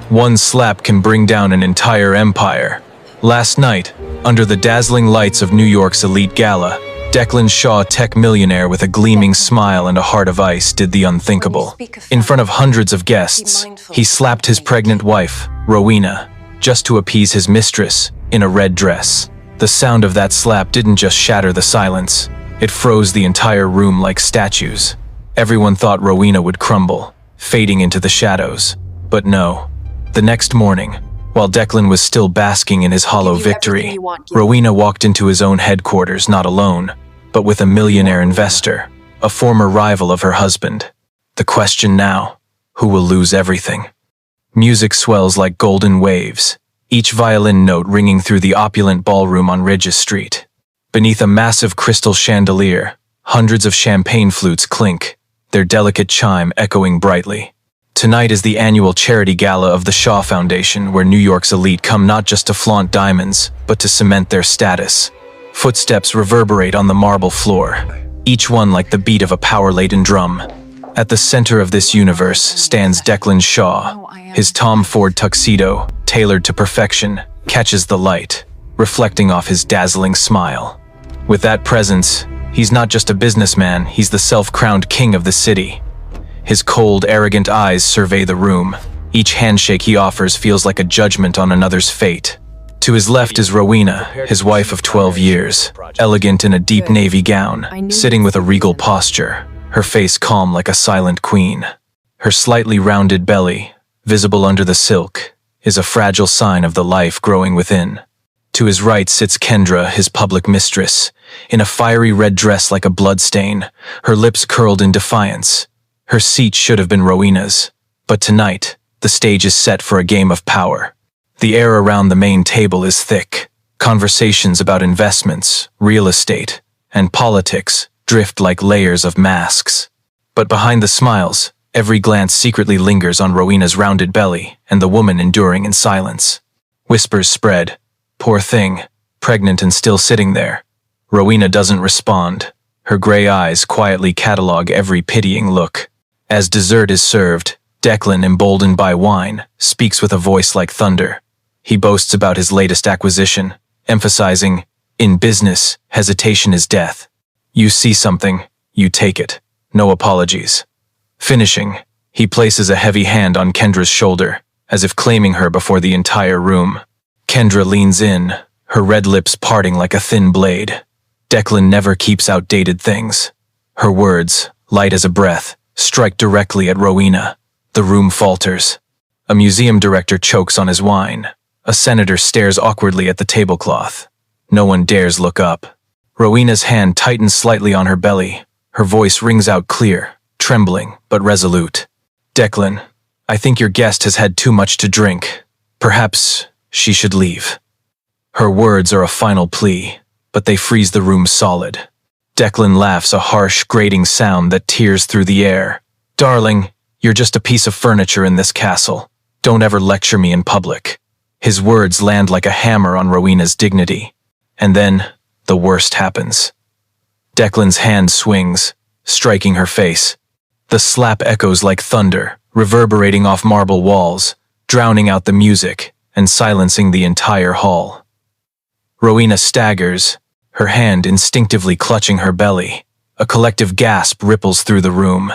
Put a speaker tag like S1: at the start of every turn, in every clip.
S1: One slap can bring down an entire empire. Last night, under the dazzling lights of New York's elite gala, Declan Shaw, tech millionaire with a gleaming smile and a heart of ice, did the unthinkable. In front of hundreds of guests, he slapped his pregnant wife, Rowena, just to appease his mistress, in a red dress. The sound of that slap didn't just shatter the silence, it froze the entire room like statues. Everyone thought Rowena would crumble, fading into the shadows. But no. The next morning, while Declan was still basking in his hollow victory, Rowena walked into his own headquarters not alone, but with a millionaire investor, a former rival of her husband. The question now, who will lose everything? Music swells like golden waves, each violin note ringing through the opulent ballroom on Richest Street. Beneath a massive crystal chandelier, hundreds of champagne flutes clink, their delicate chime echoing brightly. Tonight is the annual charity gala of the Shaw Foundation, where New York's elite come not just to flaunt diamonds, but to cement their status. Footsteps reverberate on the marble floor, each one like the beat of a power-laden drum. At the center of this universe stands Declan Shaw. His Tom Ford tuxedo, tailored to perfection, catches the light, reflecting off his dazzling smile. With that presence, he's not just a businessman, he's the self-crowned king of the city. His cold, arrogant eyes survey the room. Each handshake he offers feels like a judgment on another's fate. To his left is Rowena, his wife of 12 years, elegant in a deep navy gown, sitting with a regal posture, her face calm like a silent queen. Her slightly rounded belly, visible under the silk, is a fragile sign of the life growing within. To his right sits Kendra, his public mistress, in a fiery red dress like a bloodstain, her lips curled in defiance. Her seat should have been Rowena's, but tonight, the stage is set for a game of power. The air around the main table is thick. Conversations about investments, real estate, and politics drift like layers of masks. But behind the smiles, every glance secretly lingers on Rowena's rounded belly and the woman enduring in silence. Whispers spread. Poor thing, pregnant and still sitting there. Rowena doesn't respond. Her gray eyes quietly catalog every pitying look. As dessert is served, Declan, emboldened by wine, speaks with a voice like thunder. He boasts about his latest acquisition, emphasizing, "In business, hesitation is death. You see something, you take it. No apologies." Finishing, he places a heavy hand on Kendra's shoulder, as if claiming her before the entire room. Kendra leans in, her red lips parting like a thin blade. Declan never keeps outdated things. Her words, light as a breath, strike directly at Rowena. The room falters. A museum director chokes on his wine. A senator stares awkwardly at the tablecloth. No one dares look up. Rowena's hand tightens slightly on her belly. Her voice rings out clear, trembling but resolute. "Declan, I think your guest has had too much to drink. Perhaps she should leave." Her words are a final plea, but they freeze the room solid. Declan laughs, a harsh, grating sound that tears through the air. "Darling, you're just a piece of furniture in this castle. Don't ever lecture me in public." His words land like a hammer on Rowena's dignity. And then, the worst happens. Declan's hand swings, striking her face. The slap echoes like thunder, reverberating off marble walls, drowning out the music and silencing the entire hall. Rowena staggers, her hand instinctively clutching her belly. A collective gasp ripples through the room.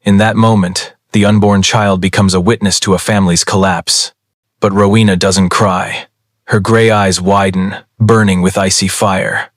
S1: In that moment, the unborn child becomes a witness to a family's collapse. But Rowena doesn't cry. Her gray eyes widen, burning with icy fire.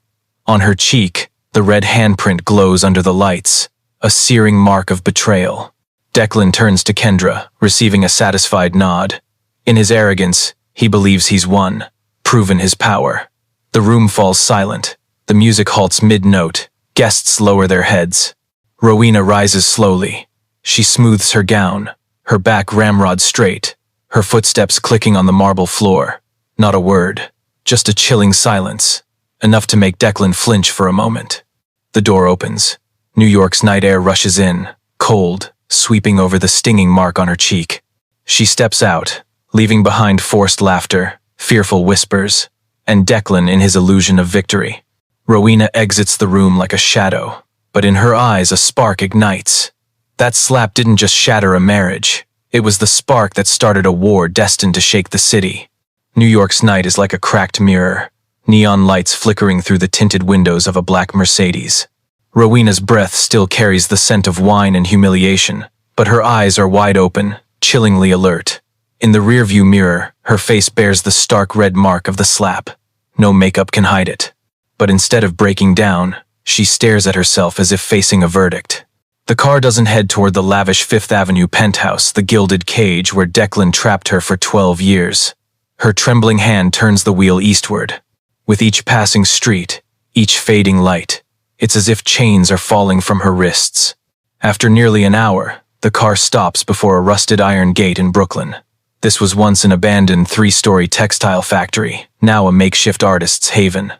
S1: On her cheek, the red handprint glows under the lights, a searing mark of betrayal. Declan turns to Kendra, receiving a satisfied nod. In his arrogance, he believes he's won, proven his power. The room falls silent. The music halts mid-note. Guests lower their heads. Rowena rises slowly. She smooths her gown, her back ramrod straight, her footsteps clicking on the marble floor. Not a word, just a chilling silence, enough to make Declan flinch for a moment. The door opens. New York's night air rushes in, cold, sweeping over the stinging mark on her cheek. She steps out, leaving behind forced laughter, fearful whispers, and Declan in his illusion of victory. Rowena exits the room like a shadow, but in her eyes a spark ignites. That slap didn't just shatter a marriage, It was the spark that started a war destined to shake the city. New York's night is like a cracked mirror, neon lights flickering through the tinted windows of a black Mercedes. Rowena's breath still carries the scent of wine and humiliation, but her eyes are wide open, chillingly alert. In the rearview mirror, her face bears the stark red mark of the slap. No makeup can hide it. But instead of breaking down, she stares at herself as if facing a verdict. The car doesn't head toward the lavish Fifth Avenue penthouse, the gilded cage where Declan trapped her for 12 years. Her trembling hand turns the wheel eastward. With each passing street, each fading light, it's as if chains are falling from her wrists. After nearly an hour, the car stops before a rusted iron gate in Brooklyn. This was once an abandoned 3-story textile factory, now a makeshift artist's haven.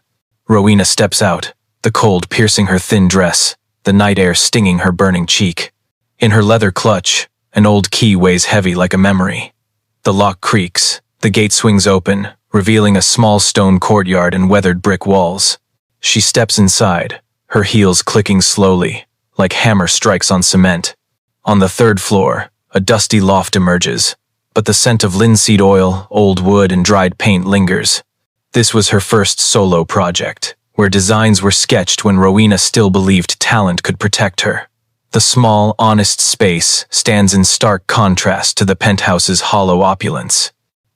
S1: Rowena steps out, the cold piercing her thin dress, the night air stinging her burning cheek. In her leather clutch, an old key weighs heavy like a memory. The lock creaks, the gate swings open, revealing a small stone courtyard and weathered brick walls. She steps inside, her heels clicking slowly, like hammer strikes on cement. On the 3rd floor, a dusty loft emerges, but the scent of linseed oil, old wood, and dried paint lingers. This was her first solo project, where designs were sketched when Rowena still believed talent could protect her. The small, honest space stands in stark contrast to the penthouse's hollow opulence.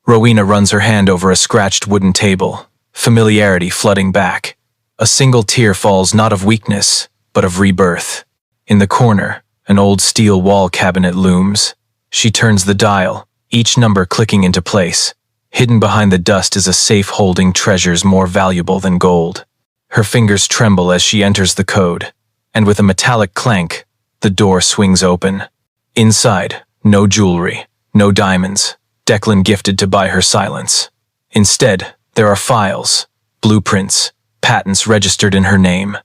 S1: Rowena runs her hand over a scratched wooden table, familiarity flooding back. A single tear falls not of weakness, but of rebirth. In the corner, an old steel wall cabinet looms. She turns the dial, each number clicking into place. Hidden behind the dust is a safe holding treasures more valuable than gold. Her fingers tremble as she enters the code, and with a metallic clank, the door swings open. Inside, no jewelry, no diamonds, Declan gifted to buy her silence. Instead, there are files, blueprints, patents registered in her name.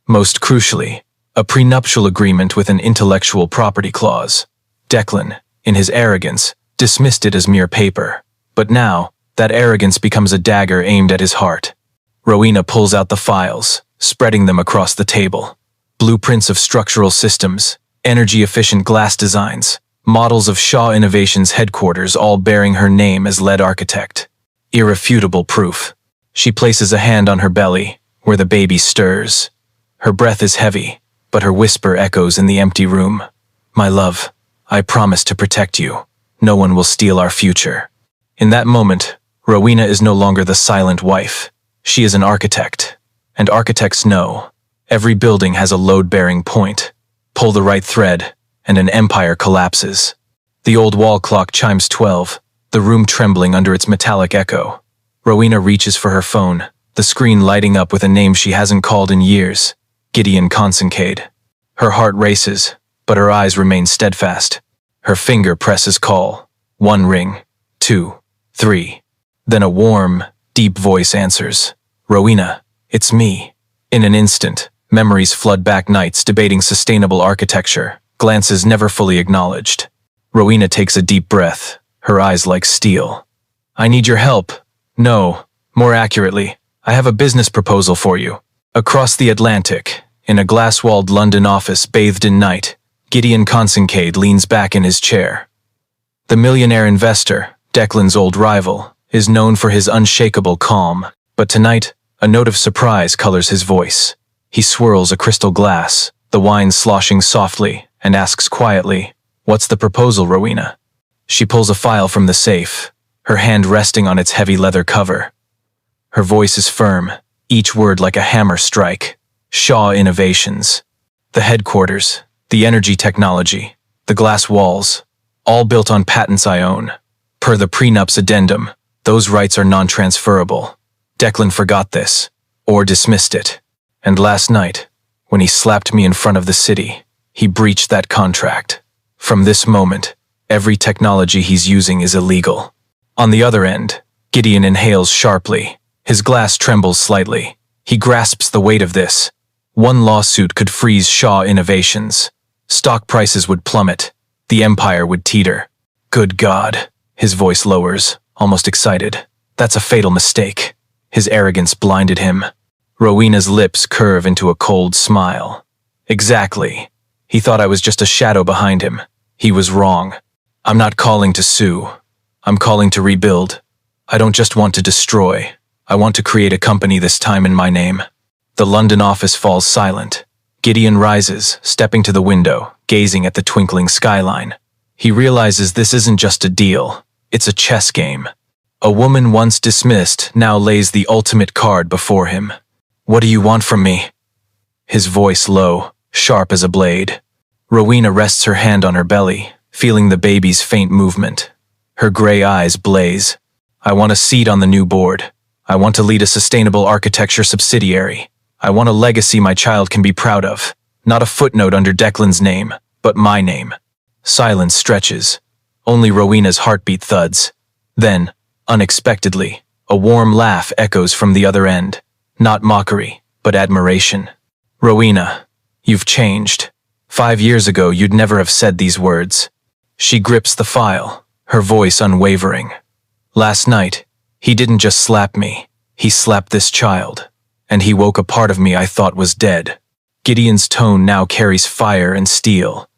S1: Most crucially, a prenuptial agreement with an intellectual property clause. Declan, in his arrogance, dismissed it as mere paper. But now, that arrogance becomes a dagger aimed at his heart. Rowena pulls out the files, spreading them across the table. Blueprints of structural systems, energy-efficient glass designs, models of Shaw Innovations headquarters, all bearing her name as lead architect. Irrefutable proof. She places a hand on her belly, where the baby stirs. Her breath is heavy, but her whisper echoes in the empty room. My love, I promise to protect you. No one will steal our future. In that moment, Rowena is no longer the silent wife. She is an architect. And architects know. Every building has a load-bearing point. Pull the right thread, and an empire collapses. The old wall clock chimes 12, the room trembling under its metallic echo. Rowena reaches for her phone, the screen lighting up with a name she hasn't called in years, Gideon Consincade. Her heart races, but her eyes remain steadfast. Her finger presses call. 1 ring, 2, 3. Then a warm, deep voice answers. Rowena, it's me. In an instant, memories flood back, nights debating sustainable architecture, glances never fully acknowledged. Rowena takes a deep breath, her eyes like steel. I need your help. No, more accurately, I have a business proposal for you. Across the Atlantic, in a glass-walled London office bathed in night, Gideon Consincade leans back in his chair. The millionaire investor, Declan's old rival, is known for his unshakable calm, but tonight, a note of surprise colors his voice. He swirls a crystal glass, the wine sloshing softly, and asks quietly, "What's the proposal, Rowena?" She pulls a file from the safe, her hand resting on its heavy leather cover. Her voice is firm, each word like a hammer strike. Shaw Innovations. The headquarters, the energy technology, the glass walls, all built on patents I own. Per the prenup's addendum, those rights are non-transferable. Declan forgot this, or dismissed it. And last night, when he slapped me in front of the city, he breached that contract. From this moment, every technology he's using is illegal. On the other end, Gideon inhales sharply. His glass trembles slightly. He grasps the weight of this. One lawsuit could freeze Shaw Innovations. Stock prices would plummet. The empire would teeter. Good God, his voice lowers, almost excited. That's a fatal mistake. His arrogance blinded him. Rowena's lips curve into a cold smile. Exactly. He thought I was just a shadow behind him. He was wrong. I'm not calling to sue. I'm calling to rebuild. I don't just want to destroy. I want to create a company, this time in my name. The London office falls silent. Gideon rises, stepping to the window, gazing at the twinkling skyline. He realizes this isn't just a deal. It's a chess game. A woman once dismissed now lays the ultimate card before him. What do you want from me? His voice low, sharp as a blade. Rowena rests her hand on her belly, feeling the baby's faint movement. Her gray eyes blaze. I want a seat on the new board. I want to lead a sustainable architecture subsidiary. I want a legacy my child can be proud of. Not a footnote under Declan's name, but my name. Silence stretches. Only Rowena's heartbeat thuds. Then, unexpectedly, a warm laugh echoes from the other end. Not mockery, but admiration. Rowena, you've changed. 5 years ago, you'd never have said these words. She grips the file, her voice unwavering. Last night, he didn't just slap me. He slapped this child. And he woke a part of me I thought was dead. Gideon's tone now carries fire and steel.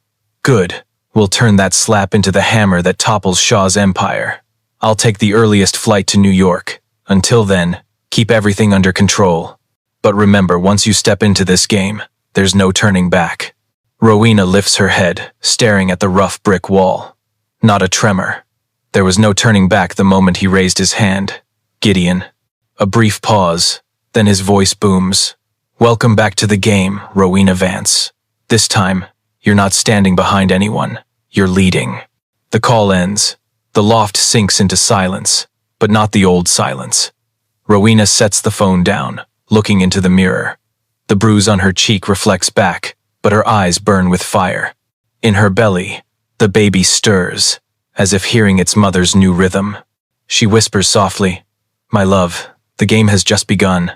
S1: Good. We'll turn that slap into the hammer that topples Shaw's empire. I'll take the earliest flight to New York. Until then, keep everything under control. But remember, once you step into this game, there's no turning back. Rowena lifts her head, staring at the rough brick wall. Not a tremor. There was no turning back the moment he raised his hand. Gideon. A brief pause, then his voice booms. Welcome back to the game, Rowena Vance. This time, you're not standing behind anyone. You're leading. The call ends. The loft sinks into silence, but not the old silence. Rowena sets the phone down, looking into the mirror. The bruise on her cheek reflects back, but her eyes burn with fire. In her belly, the baby stirs, as if hearing its mother's new rhythm. She whispers softly, "My love, the game has just begun."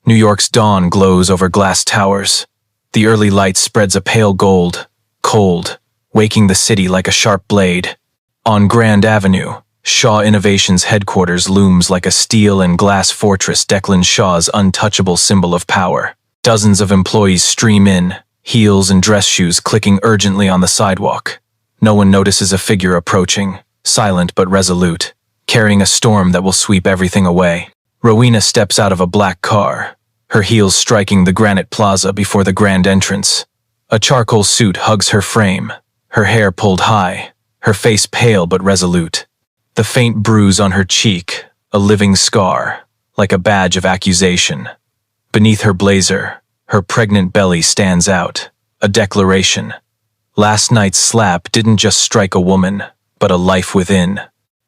S1: New York's dawn glows over glass towers. The early light spreads a pale gold, cold, waking the city like a sharp blade. On Grand Avenue, Shaw Innovations headquarters looms like a steel and glass fortress, Declan Shaw's untouchable symbol of power. Dozens of employees stream in, heels and dress shoes clicking urgently on the sidewalk. No one notices a figure approaching, silent but resolute, carrying a storm that will sweep everything away. Rowena steps out of a black car, her heels striking the granite plaza before the grand entrance. A charcoal suit hugs her frame, her hair pulled high, her face pale but resolute. The faint bruise on her cheek, a living scar, like a badge of accusation. Beneath her blazer, her pregnant belly stands out, a declaration. Last night's slap didn't just strike a woman, but a life within.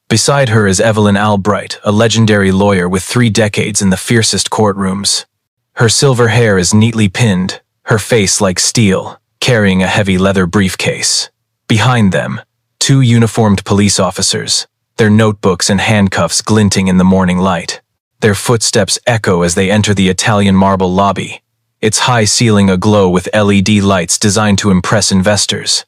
S1: Beside her is Evelyn Albright, a legendary lawyer with 3 decades in the fiercest courtrooms. Her silver hair is neatly pinned, her face like steel, carrying a heavy leather briefcase. Behind them, 2 uniformed police officers, their notebooks and handcuffs glinting in the morning light. Their footsteps echo as they enter the Italian marble lobby, its high ceiling aglow with LED lights designed to impress investors.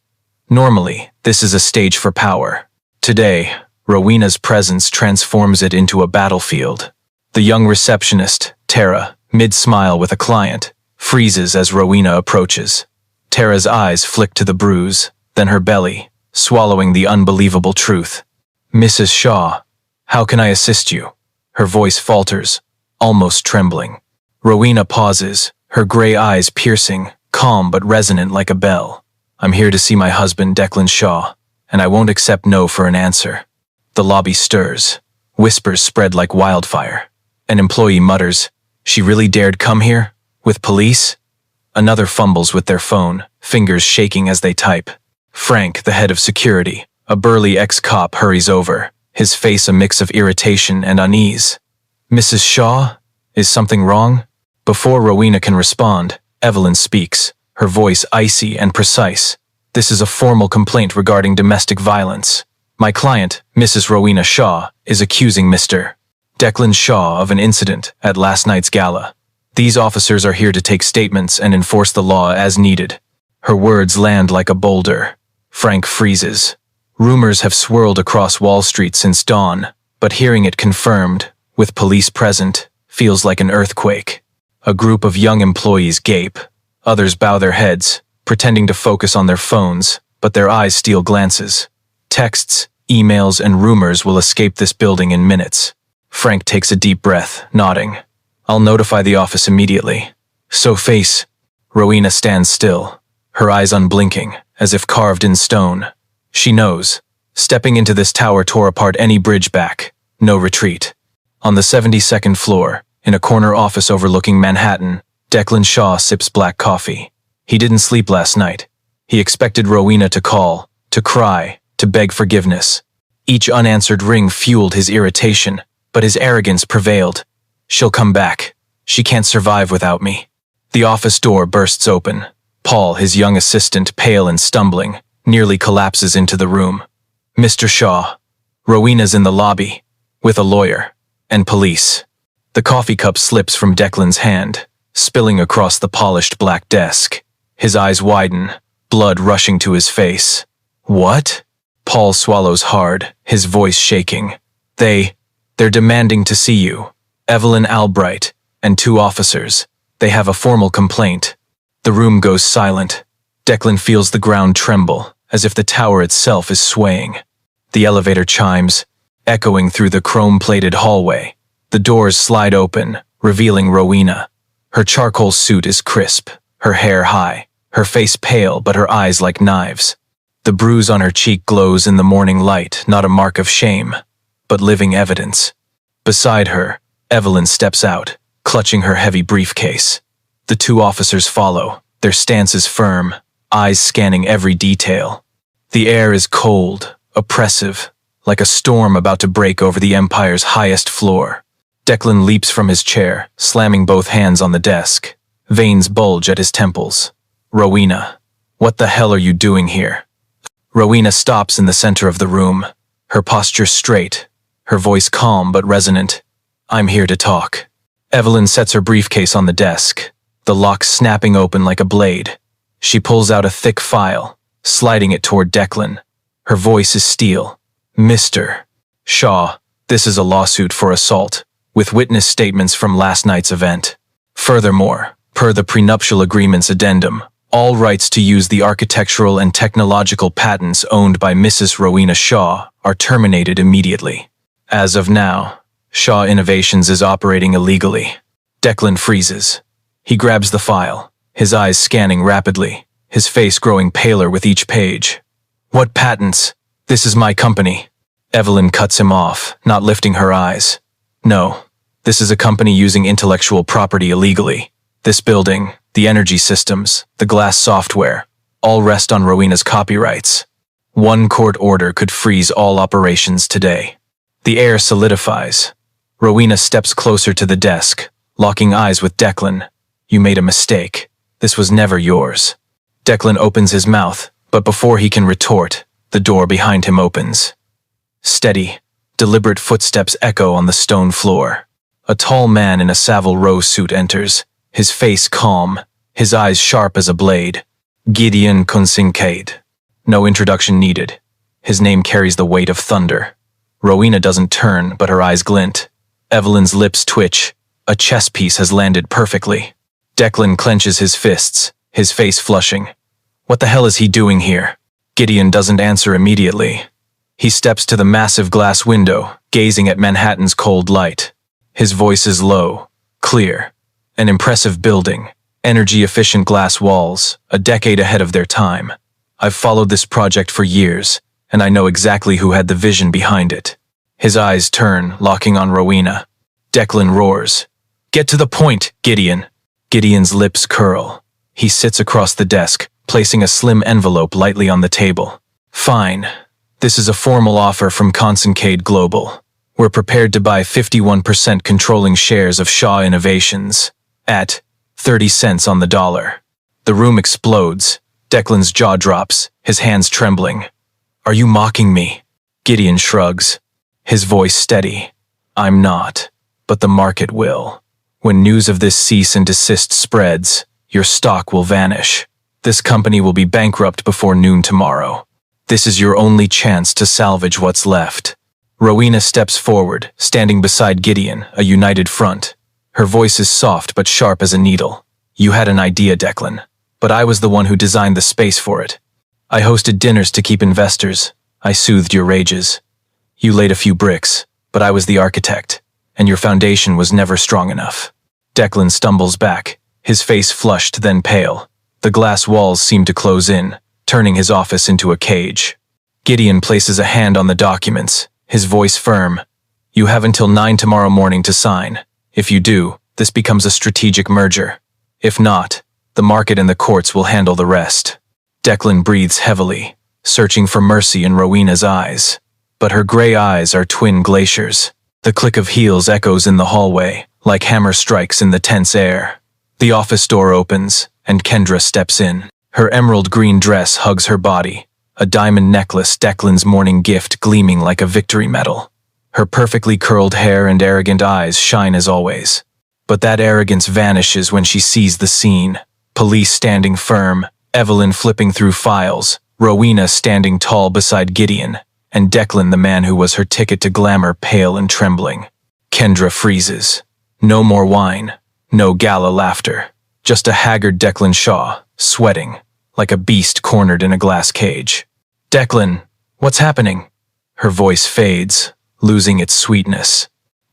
S1: Normally, this is a stage for power. Today, Rowena's presence transforms it into a battlefield. The young receptionist, Tara, mid-smile with a client, freezes as Rowena approaches. Tara's eyes flick to the bruise, then her belly, swallowing the unbelievable truth. "Mrs. Shaw, how can I assist you?" Her voice falters, almost trembling. Rowena pauses, her gray eyes piercing, calm but resonant like a bell. "I'm here to see my husband, Declan Shaw, and I won't accept no for an answer." The lobby stirs. Whispers spread like wildfire. An employee mutters, "She really dared come here? With police?" Another fumbles with their phone, fingers shaking as they type. Frank, the head of security, a burly ex-cop, hurries over, his face a mix of irritation and unease. "Mrs. Shaw? Is something wrong?" Before Rowena can respond, Evelyn speaks, her voice icy and precise. "This is a formal complaint regarding domestic violence. My client, Mrs. Rowena Shaw, is accusing Mr. Declan Shaw of an incident at last night's gala. These officers are here to take statements and enforce the law as needed." Her words land like a boulder. Frank freezes. Rumors have swirled across Wall Street since dawn, but hearing it confirmed, with police present, feels like an earthquake. A group of young employees gape. Others bow their heads, pretending to focus on their phones, but their eyes steal glances. Texts, emails, and rumors will escape this building in minutes. Frank takes a deep breath, nodding. I'll notify the office immediately. So face. Rowena stands still, her eyes unblinking, as if carved in stone. She knows. Stepping into this tower tore apart any bridge back. No retreat. On the 72nd floor, in a corner office overlooking Manhattan, Declan Shaw sips black coffee. He didn't sleep last night. He expected Rowena to call, to cry, to beg forgiveness. Each unanswered ring fueled his irritation, but his arrogance prevailed. She'll come back. She can't survive without me. The office door bursts open. Paul, his young assistant, pale and stumbling, nearly collapses into the room. Mr. Shaw. Rowena's in the lobby, with a lawyer, and police. The coffee cup slips from Declan's hand, spilling across the polished black desk. His eyes widen, blood rushing to his face. What? Paul swallows hard, his voice shaking. They're demanding to see you. Evelyn Albright, and 2 officers. They have a formal complaint. The room goes silent. Declan feels the ground tremble, as if the tower itself is swaying. The elevator chimes, echoing through the chrome-plated hallway. The doors slide open, revealing Rowena. Her charcoal suit is crisp, her hair high, her face pale but her eyes like knives. The bruise on her cheek glows in the morning light, not a mark of shame, but living evidence. Beside her, Evelyn steps out, clutching her heavy briefcase. The 2 officers follow, their stances firm, eyes scanning every detail. The air is cold, oppressive, like a storm about to break over the Empire's highest floor. Declan leaps from his chair, slamming both hands on the desk. Veins bulge at his temples. Rowena, what the hell are you doing here? Rowena stops in the center of the room, her posture straight, her voice calm but resonant. I'm here to talk. Evelyn sets her briefcase on the desk, the lock snapping open like a blade. She pulls out a thick file, sliding it toward Declan. Her voice is steel. Mr. Shaw, this is a lawsuit for assault, with witness statements from last night's event. Furthermore, per the prenuptial agreement's addendum, all rights to use the architectural and technological patents owned by Mrs. Rowena Shaw are terminated immediately. As of now, Shaw Innovations is operating illegally. Declan freezes. He grabs the file, his eyes scanning rapidly, his face growing paler with each page. What patents? This is my company. Evelyn cuts him off, not lifting her eyes. No, this is a company using intellectual property illegally. This building, the energy systems, the glass software, all rest on Rowena's copyrights. One court order could freeze all operations today. The air solidifies. Rowena steps closer to the desk, locking eyes with Declan. You made a mistake. This was never yours. Declan opens his mouth, but before he can retort, the door behind him opens. Steady, deliberate footsteps echo on the stone floor. A tall man in a Savile Row suit enters, his face calm, his eyes sharp as a blade. Gideon Kincaid. No introduction needed. His name carries the weight of thunder. Rowena doesn't turn, but her eyes glint. Evelyn's lips twitch. A chess piece has landed perfectly. Declan clenches his fists, his face flushing. What the hell is he doing here? Gideon doesn't answer immediately. He steps to the massive glass window, gazing at Manhattan's cold light. His voice is low, clear. An impressive building, energy-efficient glass walls, a decade ahead of their time. I've followed this project for years, and I know exactly who had the vision behind it. His eyes turn, locking on Rowena. Declan roars. Get to the point, Gideon. Gideon's lips curl. He sits across the desk, placing a slim envelope lightly on the table. Fine. This is a formal offer from Kincaid Global. We're prepared to buy 51% controlling shares of Shaw Innovations at 30 cents on the dollar. The room explodes. Declan's jaw drops, his hands trembling. Are you mocking me? Gideon shrugs, his voice steady. I'm not, but the market will. When news of this cease and desist spreads, your stock will vanish. This company will be bankrupt before noon tomorrow. This is your only chance to salvage what's left. Rowena steps forward, standing beside Gideon, a united front. Her voice is soft but sharp as a needle. You had an idea, Declan, but I was the one who designed the space for it. I hosted dinners to keep investors, I soothed your rages. You laid a few bricks, but I was the architect, and your foundation was never strong enough. Declan stumbles back, his face flushed then pale. The glass walls seem to close in, turning his office into a cage. Gideon places a hand on the documents, his voice firm. You have until 9 tomorrow morning to sign. If you do, this becomes a strategic merger. If not, the market and the courts will handle the rest. Declan breathes heavily, searching for mercy in Rowena's eyes. But her gray eyes are twin glaciers. The click of heels echoes in the hallway, like hammer strikes in the tense air. The office door opens, and Kendra steps in. Her emerald green dress hugs her body, a diamond necklace Declan's morning gift gleaming like a victory medal. Her perfectly curled hair and arrogant eyes shine as always. But that arrogance vanishes when she sees the scene. Police standing firm, Evelyn flipping through files, Rowena standing tall beside Gideon, and Declan, the man who was her ticket to glamour, pale and trembling. Kendra freezes. No more wine, no gala laughter. Just a haggard Declan Shaw, sweating, like a beast cornered in a glass cage. Declan, what's happening? Her voice fades, losing its sweetness.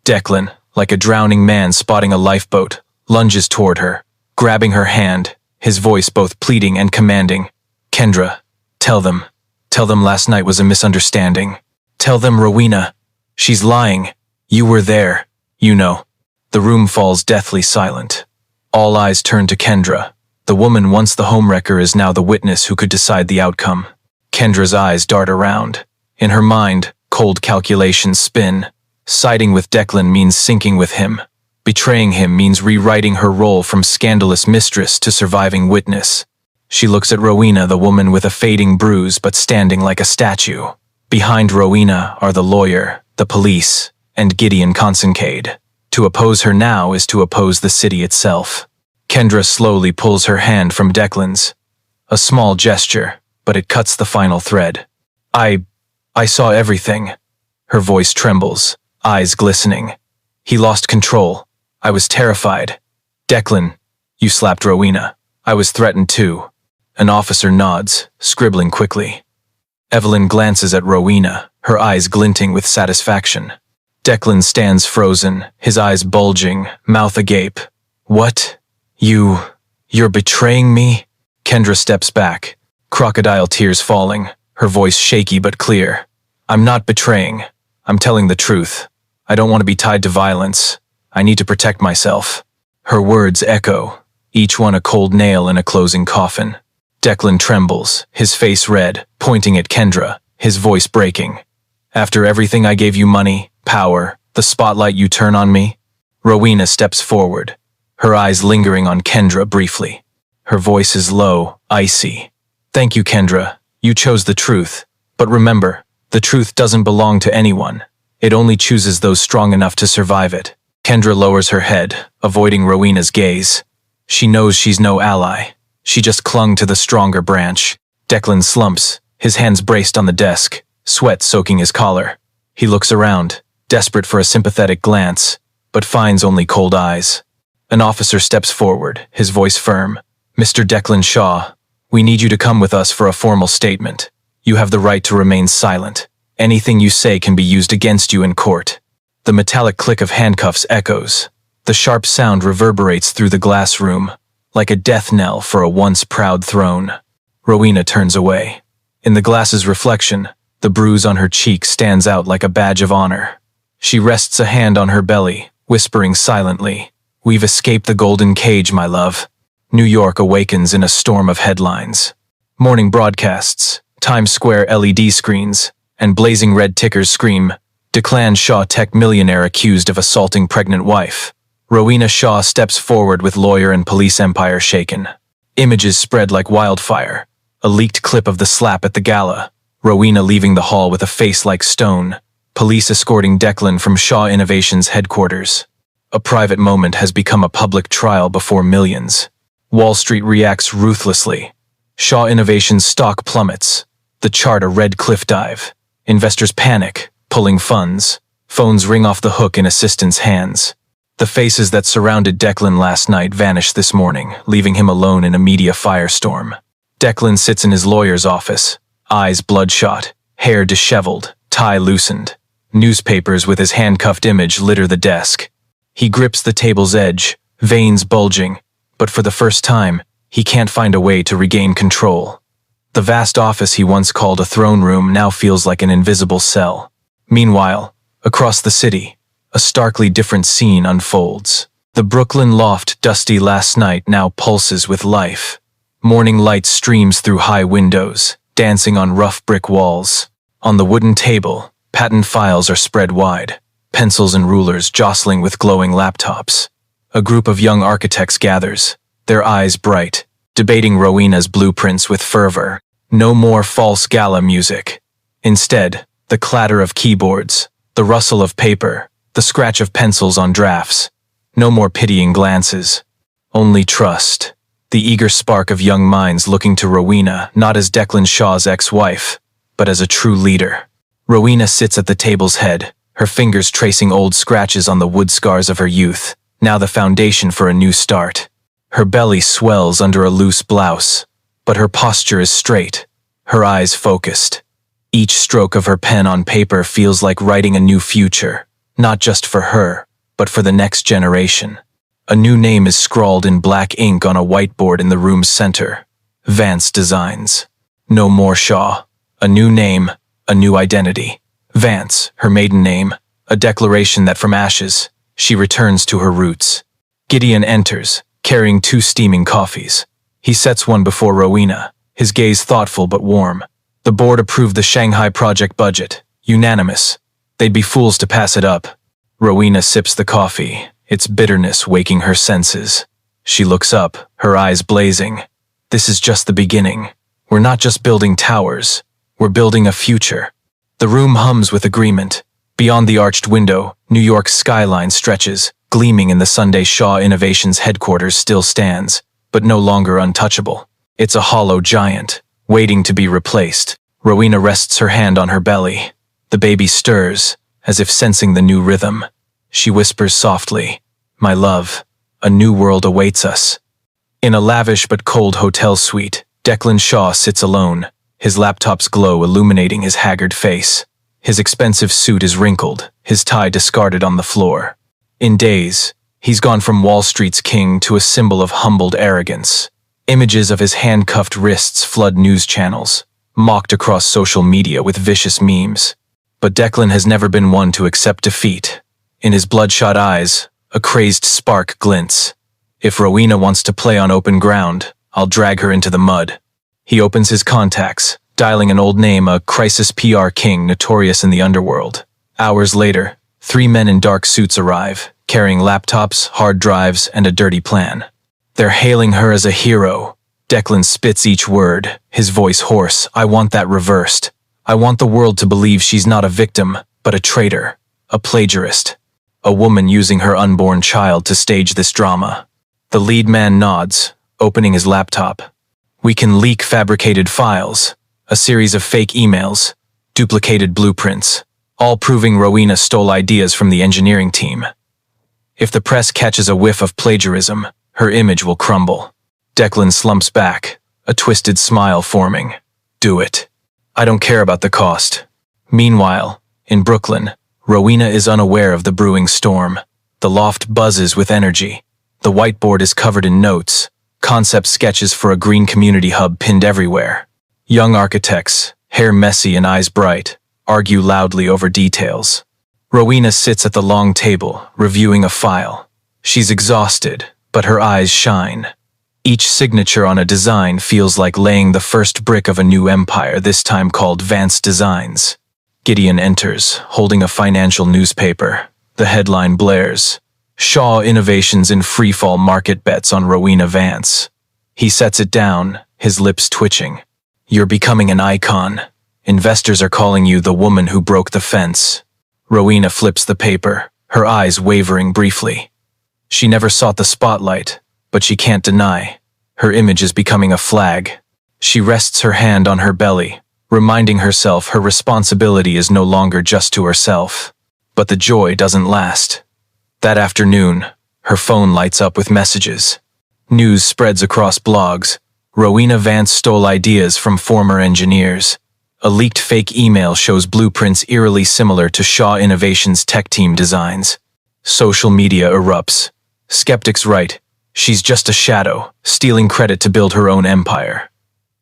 S1: Declan, like a drowning man spotting a lifeboat, lunges toward her, grabbing her hand, his voice both pleading and commanding. Kendra, tell them last night was a misunderstanding. Tell them Rowena. She's lying. You were there. You know. The room falls deathly silent. All eyes turn to Kendra. The woman once the homewrecker is now the witness who could decide the outcome. Kendra's eyes dart around. In her mind, cold calculations spin. Siding with Declan means sinking with him. Betraying him means rewriting her role from scandalous mistress to surviving witness. She looks at Rowena, the woman with a fading bruise but standing like a statue. Behind Rowena are the lawyer, the police, and Gideon Consincade. To oppose her now is to oppose the city itself. Kendra slowly pulls her hand from Declan's. A small gesture, but it cuts the final thread. I saw everything. Her voice trembles, eyes glistening. He lost control. I was terrified. Declan, you slapped Rowena. I was threatened too. An officer nods, scribbling quickly. Evelyn glances at Rowena, her eyes glinting with satisfaction. Declan stands frozen, his eyes bulging, mouth agape. What? You're betraying me? Kendra steps back, crocodile tears falling, her voice shaky but clear. I'm not betraying. I'm telling the truth. I don't want to be tied to violence. I need to protect myself. Her words echo, each one a cold nail in a closing coffin. Declan trembles, his face red, pointing at Kendra, his voice breaking. After everything I gave you, money, power, the spotlight you turn on me? Rowena steps forward, her eyes lingering on Kendra briefly. Her voice is low, icy. Thank you, Kendra. You chose the truth. But remember, the truth doesn't belong to anyone. It only chooses those strong enough to survive it. Kendra lowers her head, avoiding Rowena's gaze. She knows she's no ally. She just clung to the stronger branch. Declan slumps, his hands braced on the desk, sweat soaking his collar. He looks around, desperate for a sympathetic glance, but finds only cold eyes. An officer steps forward, his voice firm. Mr. Declan Shaw, we need you to come with us for a formal statement. You have the right to remain silent. Anything you say can be used against you in court. The metallic click of handcuffs echoes. The sharp sound reverberates through the glass room, like a death knell for a once proud throne. Rowena turns away. In the glass's reflection, the bruise on her cheek stands out like a badge of honor. She rests a hand on her belly, whispering silently, "We've escaped the golden cage, my love." New York awakens in a storm of headlines. Morning broadcasts, Times Square LED screens, and blazing red tickers scream, Declan Shaw tech millionaire accused of assaulting pregnant wife. Rowena Shaw steps forward with lawyer and police empire shaken. Images spread like wildfire. A leaked clip of the slap at the gala. Rowena leaving the hall with a face like stone. Police escorting Declan from Shaw Innovations headquarters. A private moment has become a public trial before millions. Wall Street reacts ruthlessly. Shaw Innovations stock plummets. The chart a red cliff dive. Investors panic, pulling funds. Phones ring off the hook in assistants' hands. The faces that surrounded Declan last night vanish this morning, leaving him alone in a media firestorm. Declan sits in his lawyer's office, eyes bloodshot, hair disheveled, tie loosened. Newspapers with his handcuffed image litter the desk. He grips the table's edge, veins bulging, but for the first time, he can't find a way to regain control. The vast office he once called a throne room now feels like an invisible cell. Meanwhile, across the city, a starkly different scene unfolds. The Brooklyn loft, dusty last night, now pulses with life. Morning light streams through high windows, dancing on rough brick walls. On the wooden table, patent files are spread wide, pencils and rulers jostling with glowing laptops. A group of young architects gathers, their eyes bright, debating Rowena's blueprints with fervor. No more false gala music. Instead, the clatter of keyboards, the rustle of paper, the scratch of pencils on drafts. No more pitying glances. Only trust. The eager spark of young minds looking to Rowena not as Declan Shaw's ex-wife, but as a true leader. Rowena sits at the table's head, her fingers tracing old scratches on the wood scars of her youth, now the foundation for a new start. Her belly swells under a loose blouse, but her posture is straight, her eyes focused. Each stroke of her pen on paper feels like writing a new future, not just for her, but for the next generation. A new name is scrawled in black ink on a whiteboard in the room's center. Vance Designs. No more Shaw. A new name, a new identity. Vance, her maiden name, a declaration that from ashes, she returns to her roots. Gideon enters, carrying 2 steaming coffees. He sets one before Rowena, his gaze thoughtful but warm. The board approved the Shanghai project budget. Unanimous. They'd be fools to pass it up. Rowena sips the coffee, its bitterness waking her senses. She looks up, her eyes blazing. This is just the beginning. We're not just building towers. We're building a future. The room hums with agreement. Beyond the arched window, New York's skyline stretches, gleaming in the Sunday. Shaw Innovations headquarters still stands, but no longer untouchable. It's a hollow giant, waiting to be replaced. Rowena rests her hand on her belly. The baby stirs, as if sensing the new rhythm. She whispers softly, "My love, a new world awaits us." In a lavish but cold hotel suite, Declan Shaw sits alone, his laptop's glow illuminating his haggard face. His expensive suit is wrinkled, his tie discarded on the floor. In days, he's gone from Wall Street's king to a symbol of humbled arrogance. Images of his handcuffed wrists flood news channels, mocked across social media with vicious memes. But Declan has never been one to accept defeat. In his bloodshot eyes, a crazed spark glints. If Rowena wants to play on open ground, I'll drag her into the mud. He opens his contacts, dialing an old name, a crisis PR king notorious in the underworld. Hours later, 3 men in dark suits arrive, carrying laptops, hard drives, and a dirty plan. They're hailing her as a hero. Declan spits each word, his voice hoarse. "I want that reversed. I want the world to believe she's not a victim, but a traitor, a plagiarist, a woman using her unborn child to stage this drama." The lead man nods, opening his laptop. "We can leak fabricated files, a series of fake emails, duplicated blueprints, all proving Rowena stole ideas from the engineering team. If the press catches a whiff of plagiarism, her image will crumble." Declan slumps back, a twisted smile forming. "Do it. I don't care about the cost." Meanwhile, in Brooklyn, Rowena is unaware of the brewing storm. The loft buzzes with energy. The whiteboard is covered in notes, concept sketches for a green community hub pinned everywhere. Young architects, hair messy and eyes bright, argue loudly over details. Rowena sits at the long table, reviewing a file. She's exhausted, but her eyes shine. Each signature on a design feels like laying the first brick of a new empire, this time called Vance Designs. Gideon enters, holding a financial newspaper. The headline blares, "Shaw Innovations in Freefall Market Bets on Rowena Vance." He sets it down, his lips twitching. "You're becoming an icon. Investors are calling you the woman who broke the fence." Rowena flips the paper, her eyes wavering briefly. She never sought the spotlight, but she can't deny. Her image is becoming a flag. She rests her hand on her belly, reminding herself her responsibility is no longer just to herself. But the joy doesn't last. That afternoon, her phone lights up with messages. News spreads across blogs. Rowena Vance stole ideas from former engineers. A leaked fake email shows blueprints eerily similar to Shaw Innovation's tech team designs. Social media erupts. Skeptics write, "She's just a shadow, stealing credit to build her own empire."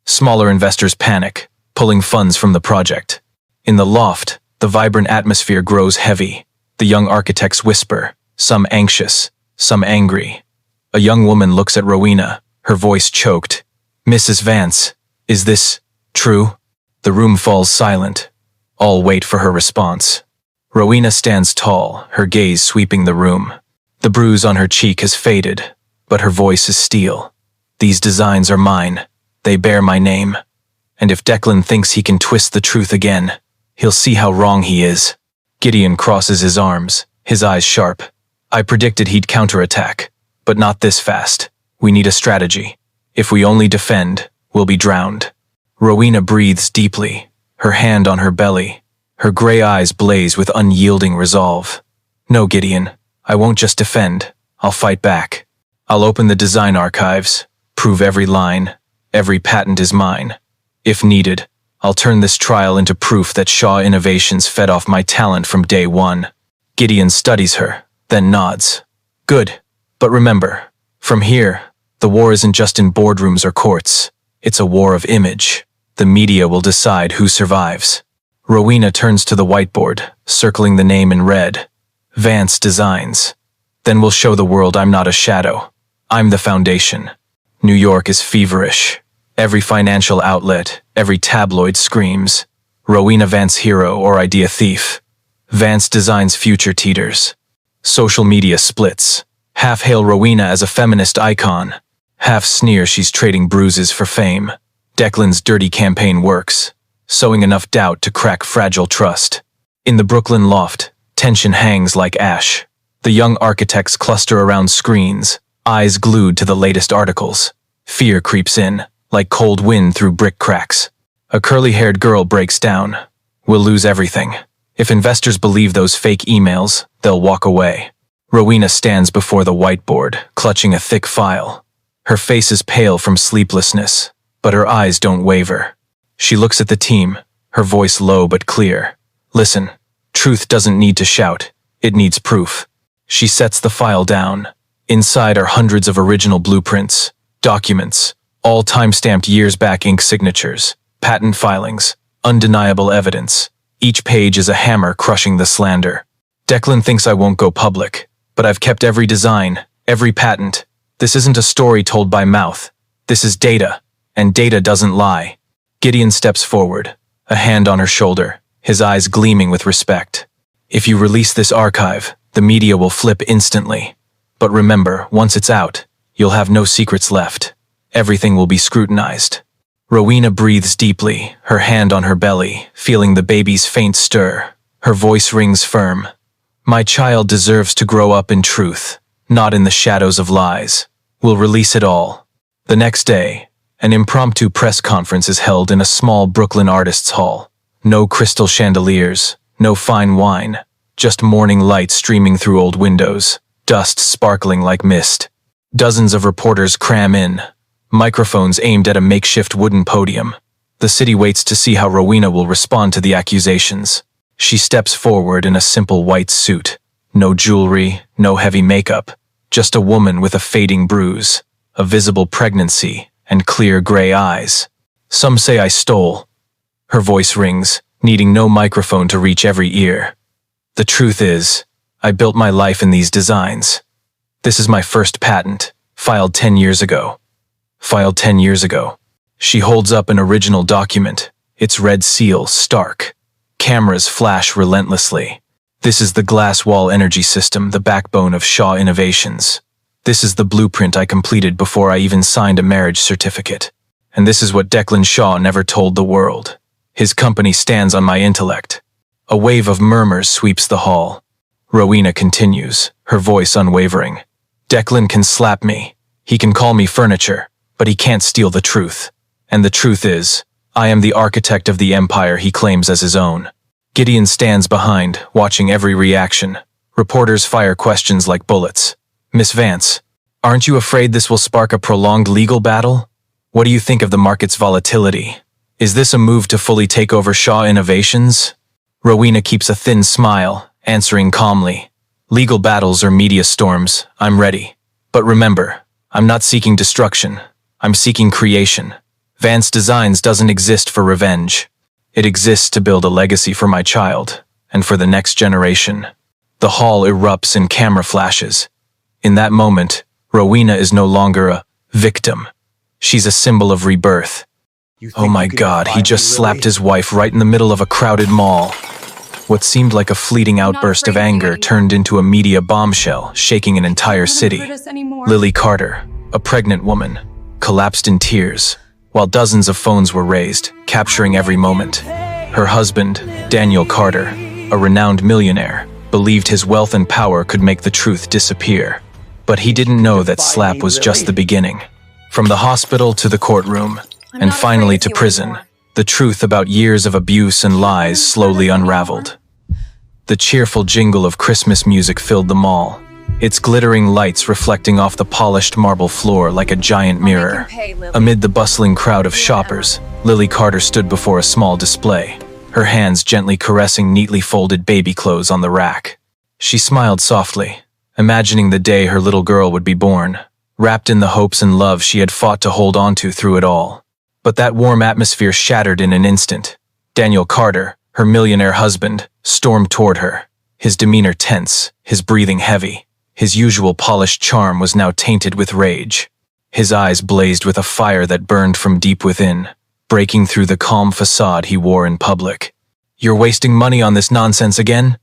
S1: Smaller investors panic, pulling funds from the project. In the loft, the vibrant atmosphere grows heavy. The young architects whisper, some anxious, some angry. A young woman looks at Rowena, her voice choked. "Mrs. Vance, is this true?" The room falls silent. All wait for her response. Rowena stands tall, her gaze sweeping the room. The bruise on her cheek has faded, but her voice is steel. "These designs are mine. They bear my name. And if Declan thinks he can twist the truth again, he'll see how wrong he is." Gideon crosses his arms, his eyes sharp. "I predicted he'd counterattack, but not this fast. We need a strategy. If we only defend, we'll be drowned." Rowena breathes deeply, her hand on her belly. Her gray eyes blaze with unyielding resolve. "No, Gideon, I won't just defend. I'll fight back. I'll open the design archives, prove every line, every patent is mine. If needed, I'll turn this trial into proof that Shaw Innovations fed off my talent from day one." Gideon studies her, then nods. "Good, but remember, from here, the war isn't just in boardrooms or courts. It's a war of image. The media will decide who survives." Rowena turns to the whiteboard, circling the name in red. "Vance Designs. Then we'll show the world I'm not a shadow. I'm the foundation." New York is feverish. Every financial outlet, every tabloid screams, "Rowena Vance hero or idea thief. Vance Designs future teeters." Social media splits. Half hail Rowena as a feminist icon. Half sneer she's trading bruises for fame. Declan's dirty campaign works, sowing enough doubt to crack fragile trust. In the Brooklyn loft, tension hangs like ash. The young architects cluster around screens, eyes glued to the latest articles. Fear creeps in, like cold wind through brick cracks. A curly-haired girl breaks down. "We'll lose everything. If investors believe those fake emails, they'll walk away." Rowena stands before the whiteboard, clutching a thick file. Her face is pale from sleeplessness, but her eyes don't waver. She looks at the team, her voice low but clear. "Listen, truth doesn't need to shout. It needs proof." She sets the file down. Inside are hundreds of original blueprints, documents, all time-stamped years back ink signatures, patent filings, undeniable evidence. Each page is a hammer crushing the slander. "Declan thinks I won't go public, but I've kept every design, every patent. This isn't a story told by mouth. This is data, and data doesn't lie." Gideon steps forward, a hand on her shoulder, his eyes gleaming with respect. "If you release this archive, the media will flip instantly. But remember, once it's out, you'll have no secrets left. Everything will be scrutinized." Rowena breathes deeply, her hand on her belly, feeling the baby's faint stir. Her voice rings firm. "My child deserves to grow up in truth, not in the shadows of lies. We'll release it all." The next day, an impromptu press conference is held in a small Brooklyn artists' hall. No crystal chandeliers, no fine wine, just morning light streaming through old windows, dust sparkling like mist. Dozens of reporters cram in, microphones aimed at a makeshift wooden podium. The city waits to see how Rowena will respond to the accusations. She steps forward in a simple white suit. No jewelry, no heavy makeup, just a woman with a fading bruise, a visible pregnancy, and clear gray eyes. "Some say I stole." Her voice rings, needing no microphone to reach every ear. "The truth is, I built my life in these designs. This is my first patent, filed 10 years ago. Filed 10 years ago." She holds up an original document, its red seal stark. Cameras flash relentlessly. "This is the glass wall energy system, the backbone of Shaw Innovations. This is the blueprint I completed before I even signed a marriage certificate. And this is what Declan Shaw never told the world. His company stands on my intellect." A wave of murmurs sweeps the hall. Rowena continues, her voice unwavering. "Declan can slap me. He can call me furniture, but he can't steal the truth. And the truth is, I am the architect of the empire he claims as his own." Gideon stands behind, watching every reaction. Reporters fire questions like bullets. "Miss Vance, aren't you afraid this will spark a prolonged legal battle? What do you think of the market's volatility? Is this a move to fully take over Shaw Innovations? Rowena keeps a thin smile, answering calmly. Legal battles or media storms, I'm ready. But remember, I'm not seeking destruction. I'm seeking creation. Vance Designs doesn't exist for revenge. It exists to build a legacy for my child, and for the next generation. The hall erupts in camera flashes. In that moment, Rowena is no longer a victim. She's a symbol of rebirth. Oh my God, he just slapped his wife right in the middle of a crowded mall. What seemed like a fleeting outburst of anger turned into a media bombshell, shaking an entire city. Lily Carter, a pregnant woman, collapsed in tears, while dozens of phones were raised, capturing every moment. Her husband, Daniel Carter, a renowned millionaire, believed his wealth and power could make the truth disappear. But he didn't know that slap was just the beginning. From the hospital to the courtroom, and finally to prison, the truth about years of abuse and lies slowly unraveled. The cheerful jingle of Christmas music filled the mall, its glittering lights reflecting off the polished marble floor like a giant mirror. Amid the bustling crowd of shoppers, Lily Carter stood before a small display, her hands gently caressing neatly folded baby clothes on the rack. She smiled softly, imagining the day her little girl would be born, wrapped in the hopes and love she had fought to hold on to through it all. But that warm atmosphere shattered in an instant. Daniel Carter, her millionaire husband, stormed toward her, his demeanor tense, his breathing heavy. His usual polished charm was now tainted with rage. His eyes blazed with a fire that burned from deep within, breaking through the calm facade he wore in public. "You're wasting money on this nonsense again?"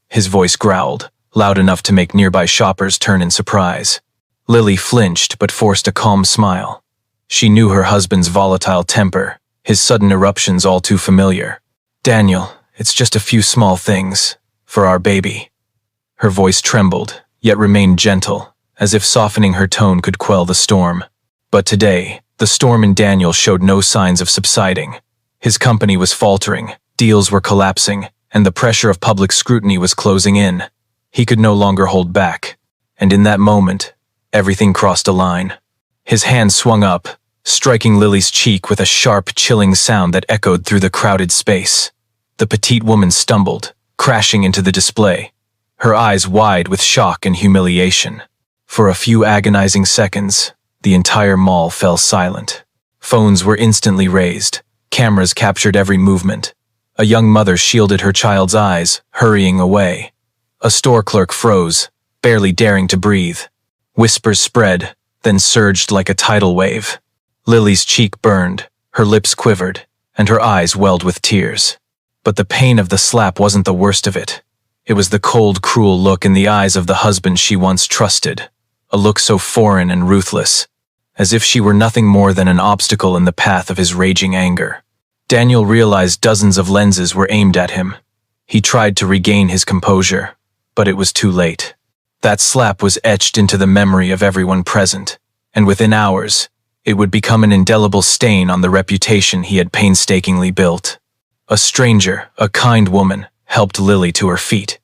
S1: His voice growled, loud enough to make nearby shoppers turn in surprise. Lily flinched but forced a calm smile. She knew her husband's volatile temper, his sudden eruptions all too familiar. "Daniel, it's just a few small things. For our baby." Her voice trembled, yet remained gentle, as if softening her tone could quell the storm. But today, the storm in Daniel showed no signs of subsiding. His company was faltering, deals were collapsing, and the pressure of public scrutiny was closing in. He could no longer hold back. And in that moment, everything crossed a line. His hand swung up, striking Lily's cheek with a sharp, chilling sound that echoed through the crowded space. The petite woman stumbled, crashing into the display, her eyes wide with shock and humiliation. For a few agonizing seconds, the entire mall fell silent. Phones were instantly raised, cameras captured every movement. A young mother shielded her child's eyes, hurrying away. A store clerk froze, barely daring to breathe. Whispers spread, then surged like a tidal wave. Lily's cheek burned, her lips quivered, and her eyes welled with tears. But the pain of the slap wasn't the worst of it. It was the cold, cruel look in the eyes of the husband she once trusted, a look so foreign and ruthless, as if she were nothing more than an obstacle in the path of his raging anger. Daniel realized dozens of lenses were aimed at him. He tried to regain his composure, but it was too late. That slap was etched into the memory of everyone present, and within hours, it would become an indelible stain on the reputation he had painstakingly built. A stranger, a kind woman, helped Lily to her feet.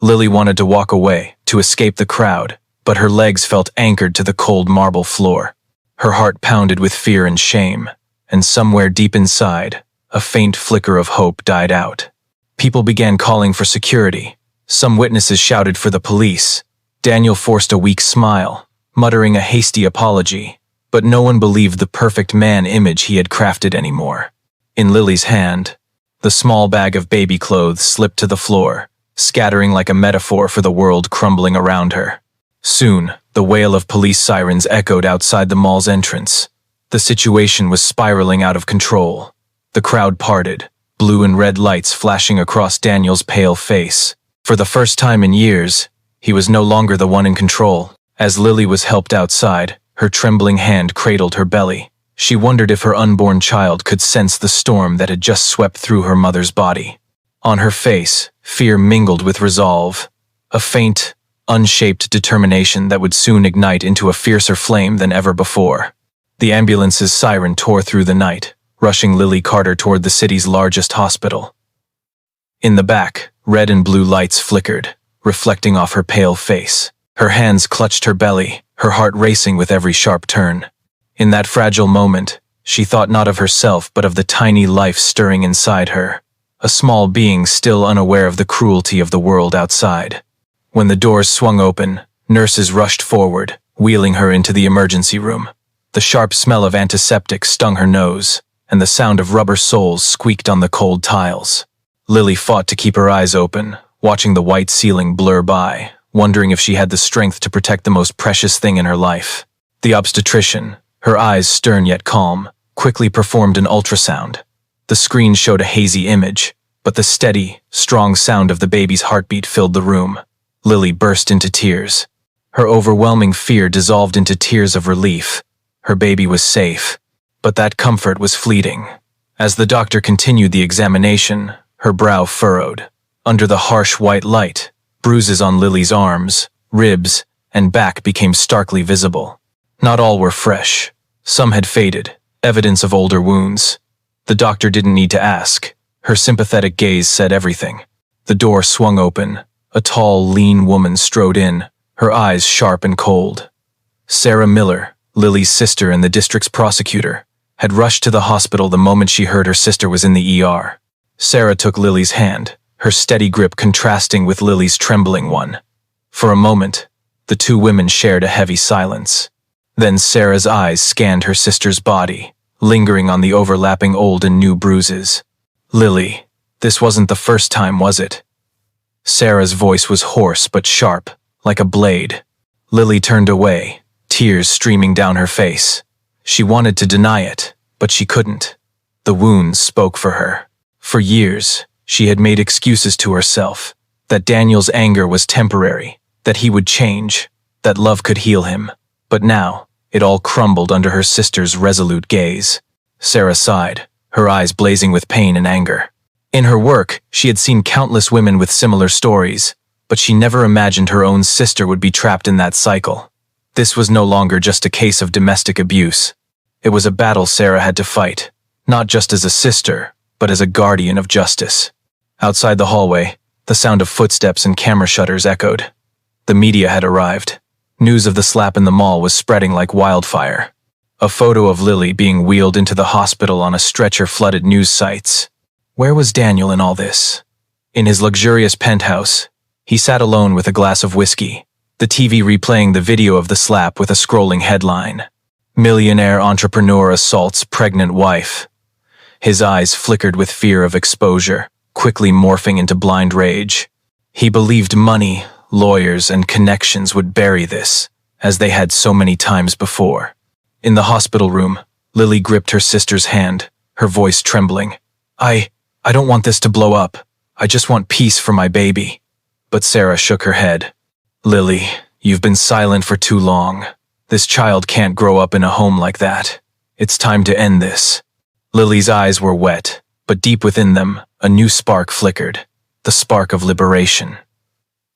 S1: Lily wanted to walk away, to escape the crowd, but her legs felt anchored to the cold marble floor. Her heart pounded with fear and shame, and somewhere deep inside, a faint flicker of hope died out. People began calling for security. Some witnesses shouted for the police. Daniel forced a weak smile, muttering a hasty apology, but no one believed the perfect man image he had crafted anymore. In Lily's hand, the small bag of baby clothes slipped to the floor, scattering like a metaphor for the world crumbling around her. Soon, the wail of police sirens echoed outside the mall's entrance. The situation was spiraling out of control. The crowd parted, blue and red lights flashing across Daniel's pale face. For the first time in years, he was no longer the one in control. As Lily was helped outside, her trembling hand cradled her belly. She wondered if her unborn child could sense the storm that had just swept through her mother's body. On her face, fear mingled with resolve, a faint, unshaped determination that would soon ignite into a fiercer flame than ever before. The ambulance's siren tore through the night, rushing Lily Carter toward the city's largest hospital. In the back, red and blue lights flickered, reflecting off her pale face. Her hands clutched her belly, her heart racing with every sharp turn. In that fragile moment, She thought not of herself but of the tiny life stirring inside her, a small being still unaware of the cruelty of the world outside. When the doors swung open, nurses rushed forward, wheeling her into the emergency room. The sharp smell of antiseptic stung her nose, and the sound of rubber soles squeaked on the cold tiles. Lily fought to keep her eyes open, watching the white ceiling blur by, wondering if she had the strength to protect the most precious thing in her life. The obstetrician, her eyes stern yet calm, quickly performed an ultrasound. The screen showed a hazy image, but the steady, strong sound of the baby's heartbeat filled the room. Lily burst into tears. Her overwhelming fear dissolved into tears of relief. Her baby was safe, but that comfort was fleeting. As the doctor continued the examination, her brow furrowed. Under the harsh white light, bruises on Lily's arms, ribs, and back became starkly visible. Not all were fresh. Some had faded, evidence of older wounds. The doctor didn't need to ask. Her sympathetic gaze said everything. The door swung open. A tall, lean woman strode in, her eyes sharp and cold. Sarah Miller, Lily's sister and the district's prosecutor, had rushed to the hospital the moment she heard her sister was in the ER. Sarah took Lily's hand, her steady grip contrasting with Lily's trembling one. For a moment, the two women shared a heavy silence. Then Sarah's eyes scanned her sister's body, lingering on the overlapping old and new bruises. "Lily, this wasn't the first time, was it?" Sarah's voice was hoarse but sharp, like a blade. Lily turned away, tears streaming down her face. She wanted to deny it, but she couldn't. The wounds spoke for her. For years, she had made excuses to herself, that Daniel's anger was temporary, that he would change, that love could heal him. But now, it all crumbled under her sister's resolute gaze. Sarah sighed, her eyes blazing with pain and anger. In her work, she had seen countless women with similar stories, but she never imagined her own sister would be trapped in that cycle. This was no longer just a case of domestic abuse. It was a battle Sarah had to fight, not just as a sister, but as a guardian of justice. Outside the hallway, the sound of footsteps and camera shutters echoed. The media had arrived. News of the slap in the mall was spreading like wildfire. A photo of Lily being wheeled into the hospital on a stretcher flooded news sites. Where was Daniel in all this? In his luxurious penthouse, he sat alone with a glass of whiskey, the TV replaying the video of the slap with a scrolling headline. "Millionaire entrepreneur assaults pregnant wife." His eyes flickered with fear of exposure, quickly morphing into blind rage. He believed money, lawyers, and connections would bury this, as they had so many times before. In the hospital room, Lily gripped her sister's hand, her voice trembling. I don't want this to blow up. I just want peace for my baby." But Sarah shook her head. "Lily, you've been silent for too long. This child can't grow up in a home like that. It's time to end this." Lily's eyes were wet, but deep within them, a new spark flickered, the spark of liberation.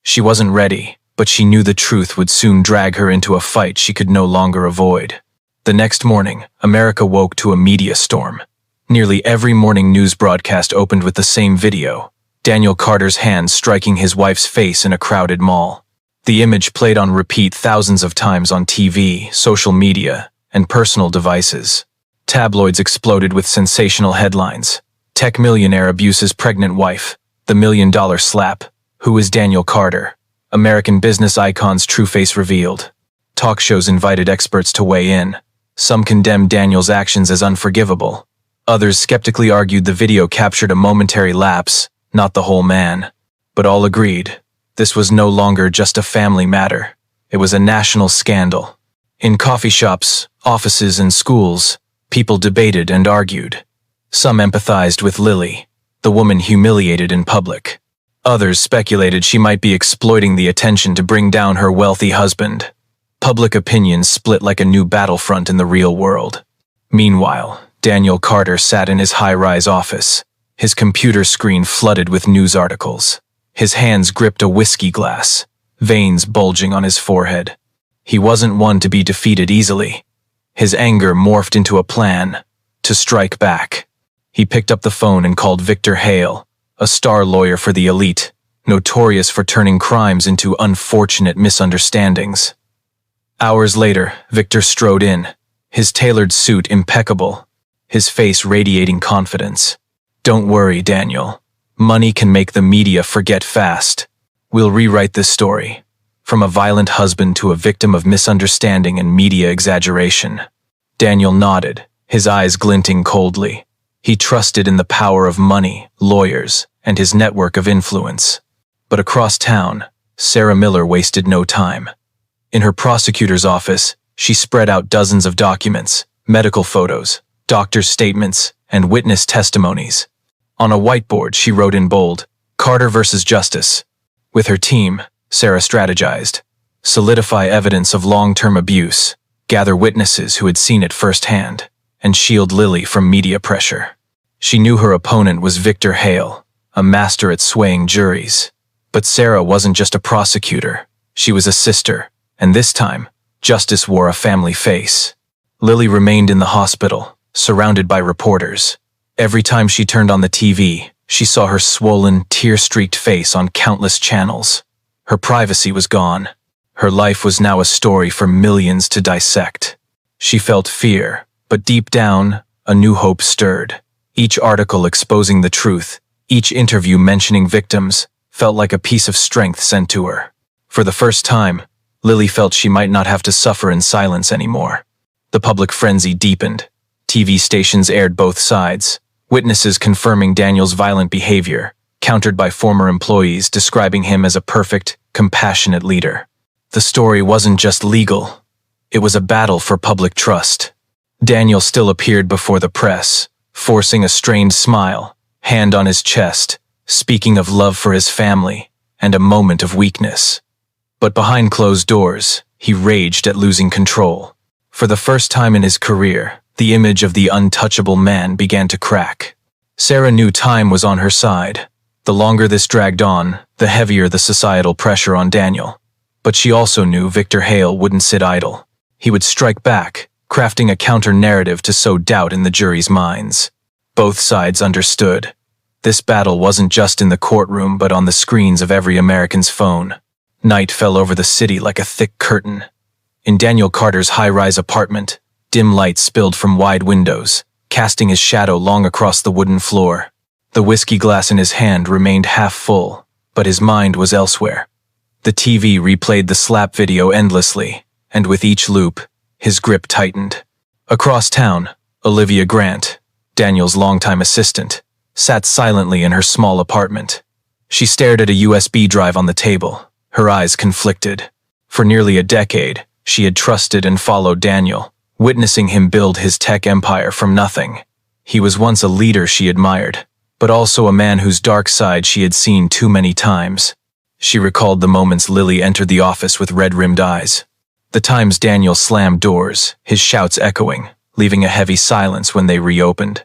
S1: She wasn't ready, but she knew the truth would soon drag her into a fight she could no longer avoid. The next morning, America woke to a media storm. Nearly every morning news broadcast opened with the same video, Daniel Carter's hand striking his wife's face in a crowded mall. The image played on repeat thousands of times on TV, social media, and personal devices. Tabloids exploded with sensational headlines. Tech millionaire abuses pregnant wife. The $1 million slap. Who is Daniel Carter? American business icon's true face revealed. Talk shows invited experts to weigh in. Some condemned Daniel's actions as unforgivable. Others skeptically argued the video captured a momentary lapse, not the whole man. But all agreed, this was no longer just a family matter. It was a national scandal. In coffee shops, offices, and schools, people debated and argued. Some empathized with Lily, the woman humiliated in public. Others speculated she might be exploiting the attention to bring down her wealthy husband. Public opinion split like a new battlefront in the real world. Meanwhile, Daniel Carter sat in his high-rise office, his computer screen flooded with news articles. His hands gripped a whiskey glass, veins bulging on his forehead. He wasn't one to be defeated easily. His anger morphed into a plan to strike back. He picked up the phone and called Victor Hale, a star lawyer for the elite, notorious for turning crimes into unfortunate misunderstandings. Hours later, Victor strode in, his tailored suit impeccable, his face radiating confidence. "Don't worry, Daniel. Money can make the media forget fast. We'll rewrite this story. From a violent husband to a victim of misunderstanding and media exaggeration." Daniel nodded, his eyes glinting coldly. He trusted in the power of money, lawyers, and his network of influence. But across town, Sarah Miller wasted no time. In her prosecutor's office, she spread out dozens of documents, medical photos, doctors' statements, and witness testimonies. On a whiteboard, she wrote in bold, "Carter versus Justice." With her team, Sarah strategized. Solidify evidence of long-term abuse, gather witnesses who had seen it firsthand, and shield Lily from media pressure. She knew her opponent was Victor Hale, a master at swaying juries. But Sarah wasn't just a prosecutor, she was a sister, and this time, justice wore a family face. Lily remained in the hospital, surrounded by reporters. Every time she turned on the TV, she saw her swollen, tear-streaked face on countless channels. Her privacy was gone. Her life was now a story for millions to dissect. She felt fear, but deep down, a new hope stirred. Each article exposing the truth, each interview mentioning victims, felt like a piece of strength sent to her. For the first time, Lily felt she might not have to suffer in silence anymore. The public frenzy deepened. TV stations aired both sides, witnesses confirming Daniel's violent behavior, countered by former employees describing him as a perfect, compassionate leader. The story wasn't just legal. It was a battle for public trust. Daniel still appeared before the press, forcing a strained smile, hand on his chest, speaking of love for his family, and a moment of weakness. But behind closed doors, he raged at losing control. For the first time in his career, the image of the untouchable man began to crack. Sarah knew time was on her side. The longer this dragged on, the heavier the societal pressure on Daniel. But she also knew Victor Hale wouldn't sit idle. He would strike back, crafting a counter-narrative to sow doubt in the jury's minds. Both sides understood. This battle wasn't just in the courtroom but on the screens of every American's phone. Night fell over the city like a thick curtain. In Daniel Carter's high-rise apartment, dim light spilled from wide windows, casting his shadow long across the wooden floor. The whiskey glass in his hand remained half full, but his mind was elsewhere. The TV replayed the slap video endlessly, and with each loop, his grip tightened. Across town, Olivia Grant, Daniel's longtime assistant, sat silently in her small apartment. She stared at a USB drive on the table, her eyes conflicted. For nearly a decade, she had trusted and followed Daniel, witnessing him build his tech empire from nothing. He was once a leader she admired, but also a man whose dark side she had seen too many times. She recalled the moments Lily entered the office with red-rimmed eyes. The times Daniel slammed doors, his shouts echoing, leaving a heavy silence when they reopened.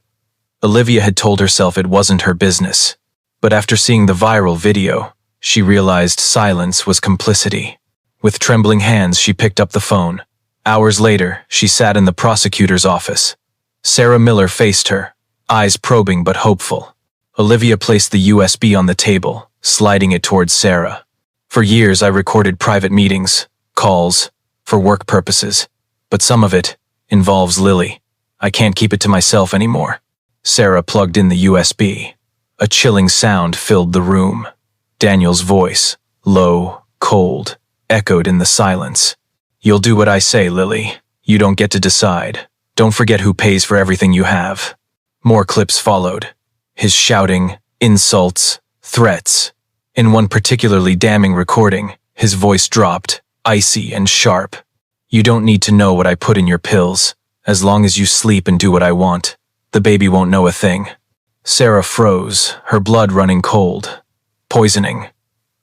S1: Olivia had told herself it wasn't her business, but after seeing the viral video, she realized silence was complicity. With trembling hands, she picked up the phone. Hours later, she sat in the prosecutor's office. Sarah Miller faced her, eyes probing but hopeful. Olivia placed the USB on the table, sliding it towards Sarah. "For years I recorded private meetings, calls, for work purposes, but some of it involves Lily. I can't keep it to myself anymore." Sarah plugged in the USB. A chilling sound filled the room. Daniel's voice, low, cold, echoed in the silence. "You'll do what I say, Lily. You don't get to decide. Don't forget who pays for everything you have." More clips followed. His shouting, insults, threats. In one particularly damning recording, his voice dropped, icy and sharp. "You don't need to know what I put in your pills. As long as you sleep and do what I want, the baby won't know a thing." Sarah froze, her blood running cold. Poisoning.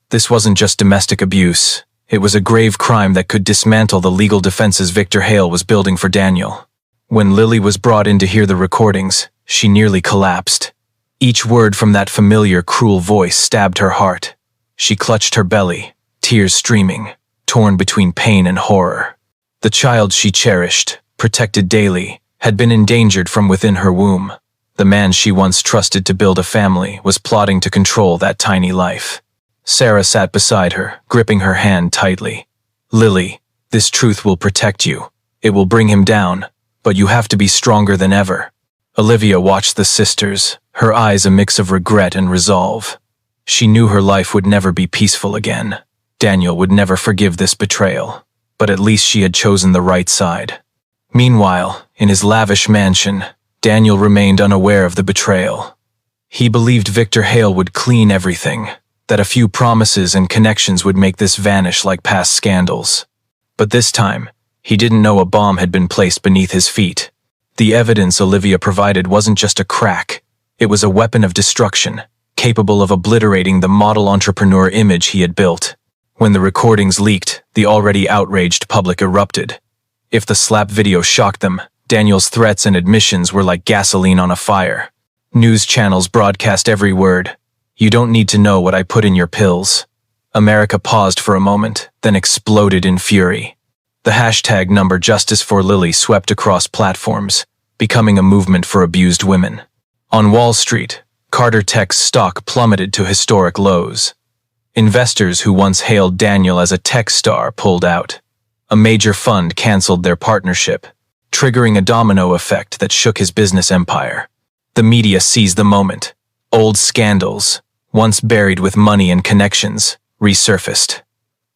S1: This wasn't just domestic abuse. It was a grave crime that could dismantle the legal defenses Victor Hale was building for Daniel. When Lily was brought in to hear the recordings, she nearly collapsed. Each word from that familiar, cruel voice stabbed her heart. She clutched her belly, tears streaming, torn between pain and horror. The child she cherished, protected daily, had been endangered from within her womb. The man she once trusted to build a family was plotting to control that tiny life. Sarah sat beside her, gripping her hand tightly. "Lily, this truth will protect you. It will bring him down, but you have to be stronger than ever." Olivia watched the sisters, her eyes a mix of regret and resolve. She knew her life would never be peaceful again. Daniel would never forgive this betrayal, but at least she had chosen the right side. Meanwhile, in his lavish mansion, Daniel remained unaware of the betrayal. He believed Victor Hale would clean everything, that a few promises and connections would make this vanish like past scandals. But this time, he didn't know a bomb had been placed beneath his feet. The evidence Olivia provided wasn't just a crack, it was a weapon of destruction, capable of obliterating the model entrepreneur image he had built. When the recordings leaked, the already outraged public erupted. If the slap video shocked them, Daniel's threats and admissions were like gasoline on a fire. News channels broadcast every word. "You don't need to know what I put in your pills." America paused for a moment, then exploded in fury. The hashtag number Justice for Lily swept across platforms, becoming a movement for abused women. On Wall Street, Carter Tech's stock plummeted to historic lows. Investors who once hailed Daniel as a tech star pulled out. A major fund canceled their partnership, triggering a domino effect that shook his business empire. The media seized the moment. Old scandals, once buried with money and connections, resurfaced.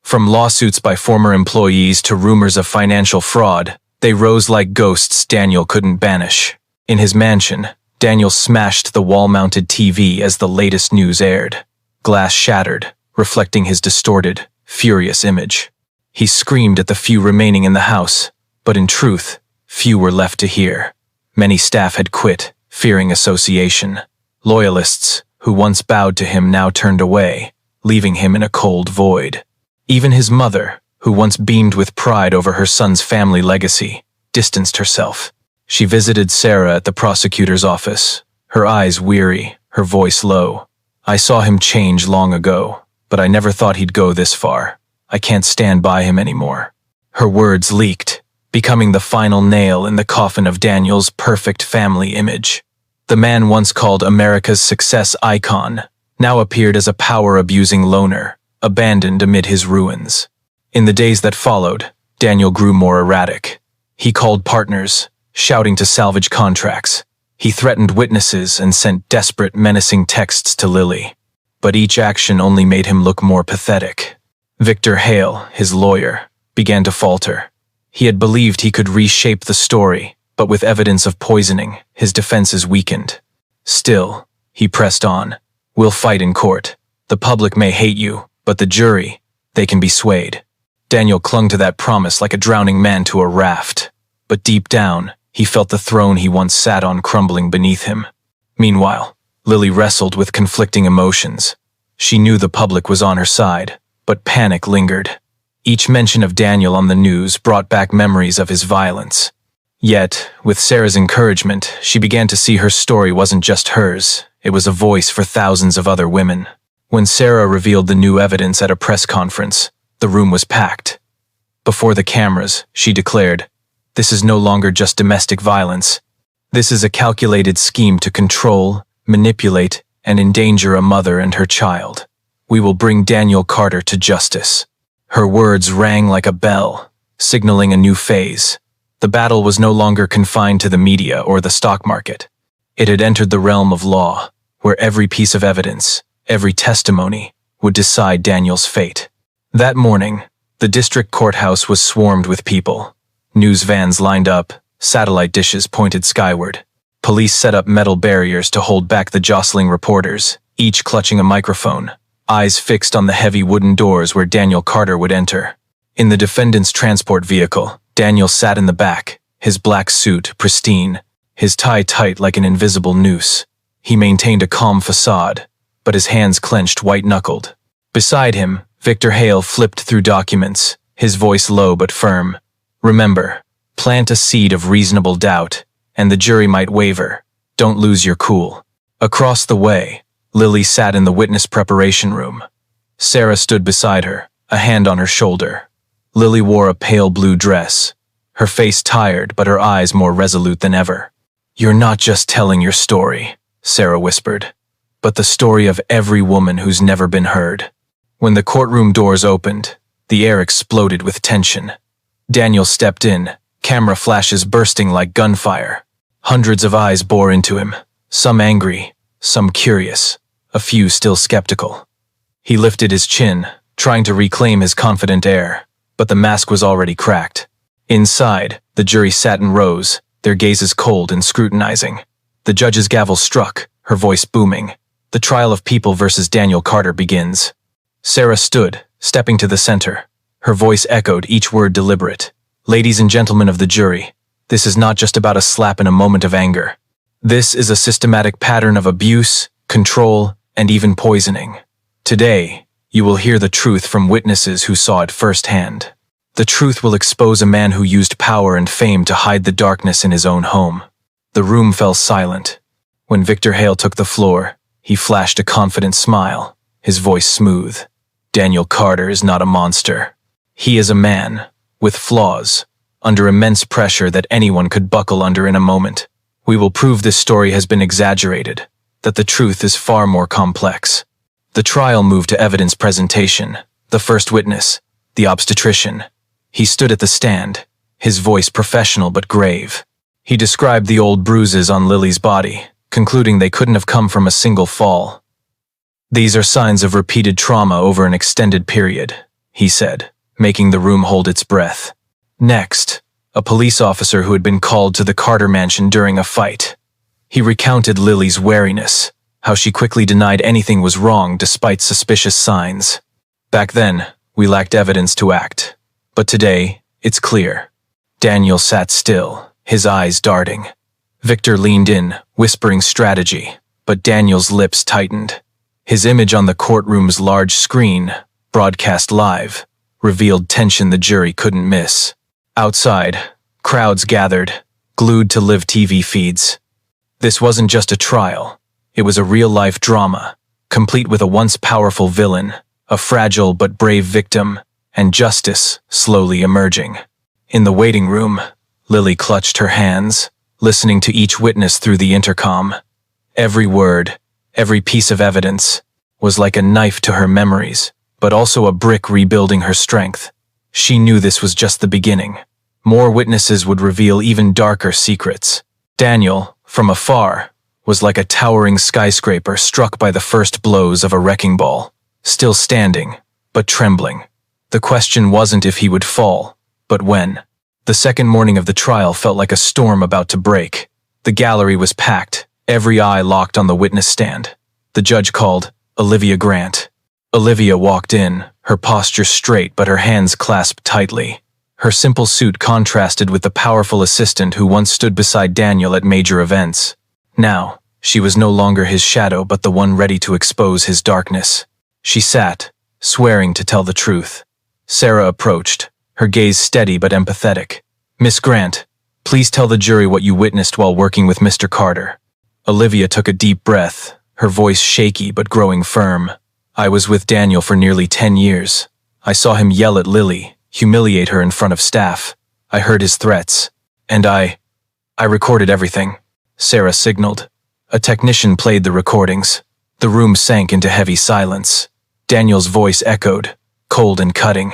S1: From lawsuits by former employees to rumors of financial fraud, they rose like ghosts Daniel couldn't banish. In his mansion, Daniel smashed the wall-mounted TV as the latest news aired. Glass shattered, reflecting his distorted, furious image. He screamed at the few remaining in the house, but in truth, few were left to hear. Many staff had quit, fearing association. Loyalists, who once bowed to him, now turned away, leaving him in a cold void. Even his mother, who once beamed with pride over her son's family legacy, distanced herself. She visited Sarah at the prosecutor's office, her eyes weary, her voice low. "I saw him change long ago, but I never thought he'd go this far. I can't stand by him anymore." Her words leaked, becoming the final nail in the coffin of Daniel's perfect family image. The man once called America's success icon now appeared as a power-abusing loner, abandoned amid his ruins. In the days that followed, Daniel grew more erratic. He called partners, shouting to salvage contracts. He threatened witnesses and sent desperate, menacing texts to Lily. But each action only made him look more pathetic. Victor Hale, his lawyer, began to falter. He had believed he could reshape the story, but with evidence of poisoning, his defenses weakened. Still, he pressed on. "We'll fight in court. The public may hate you, but the jury, they can be swayed." Daniel clung to that promise like a drowning man to a raft. But deep down, he felt the throne he once sat on crumbling beneath him. Meanwhile, Lily wrestled with conflicting emotions. She knew the public was on her side, but panic lingered. Each mention of Daniel on the news brought back memories of his violence. Yet, with Sarah's encouragement, she began to see her story wasn't just hers, it was a voice for thousands of other women. When Sarah revealed the new evidence at a press conference, the room was packed. Before the cameras, she declared, "This is no longer just domestic violence. This is a calculated scheme to control, manipulate, and endanger a mother and her child. We will bring Daniel Carter to justice." Her words rang like a bell, signaling a new phase. The battle was no longer confined to the media or the stock market. It had entered the realm of law, where every piece of evidence, every testimony, would decide Daniel's fate. That morning, the district courthouse was swarmed with people. News vans lined up, satellite dishes pointed skyward. Police set up metal barriers to hold back the jostling reporters, each clutching a microphone, eyes fixed on the heavy wooden doors where Daniel Carter would enter. In the defendant's transport vehicle, Daniel sat in the back, his black suit pristine, his tie tight like an invisible noose. He maintained a calm facade, but his hands clenched white-knuckled. Beside him, Victor Hale flipped through documents, his voice low but firm. "Remember, plant a seed of reasonable doubt, and the jury might waver. Don't lose your cool." Across the way, Lily sat in the witness preparation room. Sarah stood beside her, a hand on her shoulder. Lily wore a pale blue dress, her face tired but her eyes more resolute than ever. "You're not just telling your story," Sarah whispered, "but the story of every woman who's never been heard." When the courtroom doors opened, the air exploded with tension. Daniel stepped in, camera flashes bursting like gunfire. Hundreds of eyes bore into him, some angry, some curious, a few still skeptical. He lifted his chin, trying to reclaim his confident air, but the mask was already cracked. Inside, the jury sat in rows, their gazes cold and scrutinizing. The judge's gavel struck, her voice booming. The trial of people versus Daniel Carter begins. Sarah stood, stepping to the center. Her voice echoed, each word deliberate. Ladies and gentlemen of the jury, this is not just about a slap in a moment of anger. This is a systematic pattern of abuse, control, and even poisoning. Today, you will hear the truth from witnesses who saw it firsthand. The truth will expose a man who used power and fame to hide the darkness in his own home. The room fell silent. When Victor Hale took the floor, he flashed a confident smile, his voice smooth. Daniel Carter is not a monster. He is a man, with flaws, under immense pressure that anyone could buckle under in a moment. We will prove this story has been exaggerated, that the truth is far more complex. The trial moved to evidence presentation. The first witness, the obstetrician. He stood at the stand, his voice professional but grave. He described the old bruises on Lily's body, concluding they couldn't have come from a single fall. These are signs of repeated trauma over an extended period, he said, making the room hold its breath. Next, a police officer who had been called to the Carter mansion during a fight. He recounted Lily's wariness, how she quickly denied anything was wrong despite suspicious signs. Back then, we lacked evidence to act. But today, it's clear. Daniel sat still, his eyes darting. Victor leaned in, whispering strategy, but Daniel's lips tightened. His image on the courtroom's large screen, broadcast live, revealed tension the jury couldn't miss. Outside, crowds gathered, glued to live TV feeds. This wasn't just a trial. It was a real-life drama, complete with a once powerful villain, a fragile but brave victim, and justice slowly emerging. In the waiting room, Lily clutched her hands, listening to each witness through the intercom. Every word, every piece of evidence, was like a knife to her memories, but also a brick rebuilding her strength. She knew this was just the beginning. More witnesses would reveal even darker secrets. Daniel, from afar, was like a towering skyscraper struck by the first blows of a wrecking ball, still standing, but trembling. The question wasn't if he would fall, but when. The second morning of the trial felt like a storm about to break. The gallery was packed, every eye locked on the witness stand. The judge called Olivia Grant. Olivia walked in, her posture straight but her hands clasped tightly. Her simple suit contrasted with the powerful assistant who once stood beside Daniel at major events. Now, she was no longer his shadow but the one ready to expose his darkness. She sat, swearing to tell the truth. Sarah approached, her gaze steady but empathetic. "Miss Grant, please tell the jury what you witnessed while working with Mr. Carter." Olivia took a deep breath, her voice shaky but growing firm. "I was with Daniel for nearly 10 years. I saw him yell at Lily, humiliate her in front of staff. I heard his threats. And I recorded everything," Sarah signaled. A technician played the recordings. The room sank into heavy silence. Daniel's voice echoed, cold and cutting.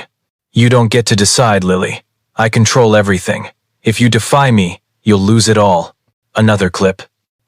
S1: "You don't get to decide, Lily. I control everything. If you defy me, you'll lose it all." Another clip.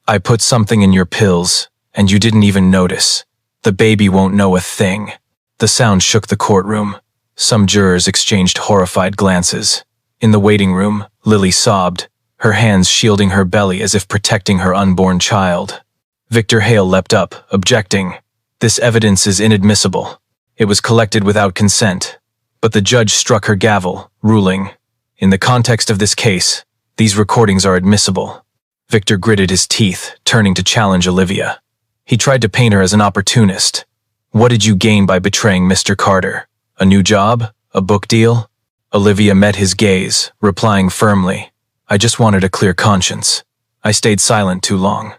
S1: "I put something in your pills, and you didn't even notice. The baby won't know a thing." The sound shook the courtroom. Some jurors exchanged horrified glances. In the waiting room, Lily sobbed, her hands shielding her belly as if protecting her unborn child. Victor Hale leapt up, objecting. "This evidence is inadmissible. It was collected without consent." But the judge struck her gavel, ruling, "In the context of this case, these recordings are admissible." Victor gritted his teeth, turning to challenge Olivia. He tried to paint her as an opportunist. "What did you gain by betraying Mr. Carter? A new job? A book deal?" Olivia met his gaze, replying firmly, "I just wanted a clear conscience. I stayed silent too long."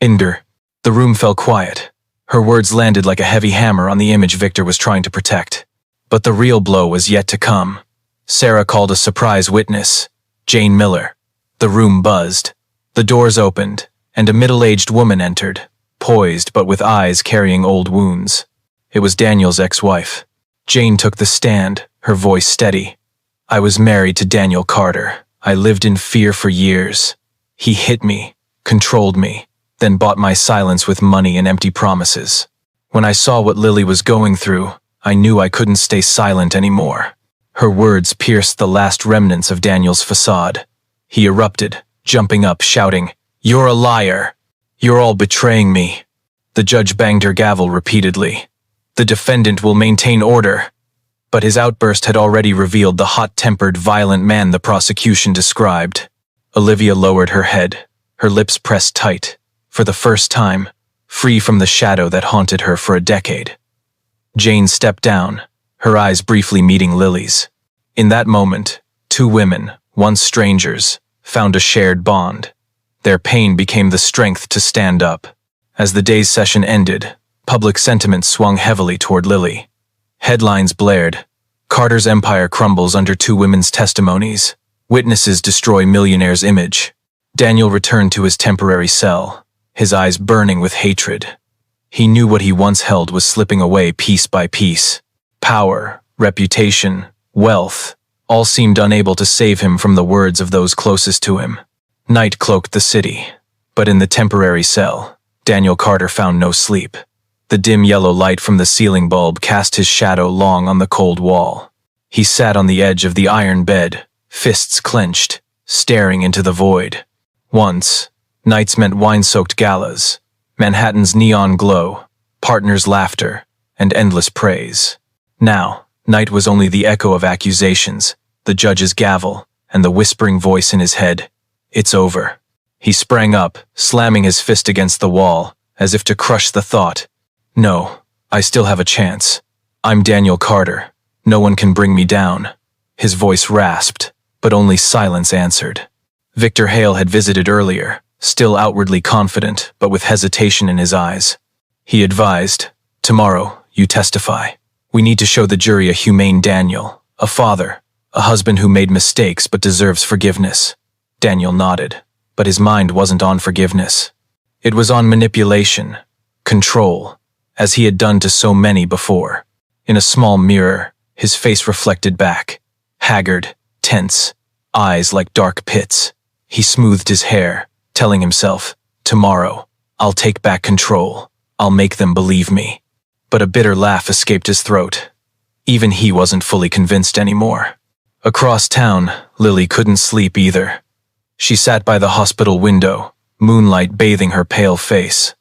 S1: The room fell quiet. Her words landed like a heavy hammer on the image Victor was trying to protect. But the real blow was yet to come. Sarah called a surprise witness, Jane Miller. The room buzzed. The doors opened, and a middle-aged woman entered, poised but with eyes carrying old wounds. It was Daniel's ex-wife. Jane took the stand, her voice steady. "I was married to Daniel Carter. I lived in fear for years. He hit me, controlled me, then bought my silence with money and empty promises. When I saw what Lily was going through, I knew I couldn't stay silent anymore. Her words pierced the last remnants of Daniel's facade. He erupted, jumping up, shouting, "You're a liar! You're all betraying me!" The judge banged her gavel repeatedly. "The defendant will maintain order." But his outburst had already revealed the hot-tempered, violent man the prosecution described. Olivia lowered her head, her lips pressed tight, for the first time, free from the shadow that haunted her for a decade. Jane stepped down, her eyes briefly meeting Lily's. In that moment, two women, once strangers, found a shared bond. Their pain became the strength to stand up. As the day's session ended, public sentiment swung heavily toward Lily. Headlines blared, "Carter's empire crumbles under two women's testimonies. Witnesses destroy Millionaire's image." Daniel returned to his temporary cell, his eyes burning with hatred. He knew what he once held was slipping away piece by piece. Power, reputation, wealth, all seemed unable to save him from the words of those closest to him. Night cloaked the city, but in the temporary cell, Daniel Carter found no sleep. The dim yellow light from the ceiling bulb cast his shadow long on the cold wall. He sat on the edge of the iron bed, fists clenched, staring into the void. Once, nights meant wine-soaked galas, Manhattan's neon glow, partners' laughter, and endless praise. Now, night was only the echo of accusations, the judge's gavel, and the whispering voice in his head. "It's over." He sprang up, slamming his fist against the wall, as if to crush the thought. "No, I still have a chance. I'm Daniel Carter. No one can bring me down." His voice rasped, but only silence answered. Victor Hale had visited earlier, still outwardly confident, but with hesitation in his eyes. He advised, "Tomorrow, you testify. We need to show the jury a humane Daniel, a father, a husband who made mistakes but deserves forgiveness." Daniel nodded, but his mind wasn't on forgiveness. It was on manipulation, control, as he had done to so many before. In a small mirror, his face reflected back, haggard, tense, eyes like dark pits. He smoothed his hair, telling himself, "Tomorrow, I'll take back control. I'll make them believe me." But a bitter laugh escaped his throat. Even he wasn't fully convinced anymore. Across town, Lily couldn't sleep either. She sat by the hospital window, moonlight bathing her pale face.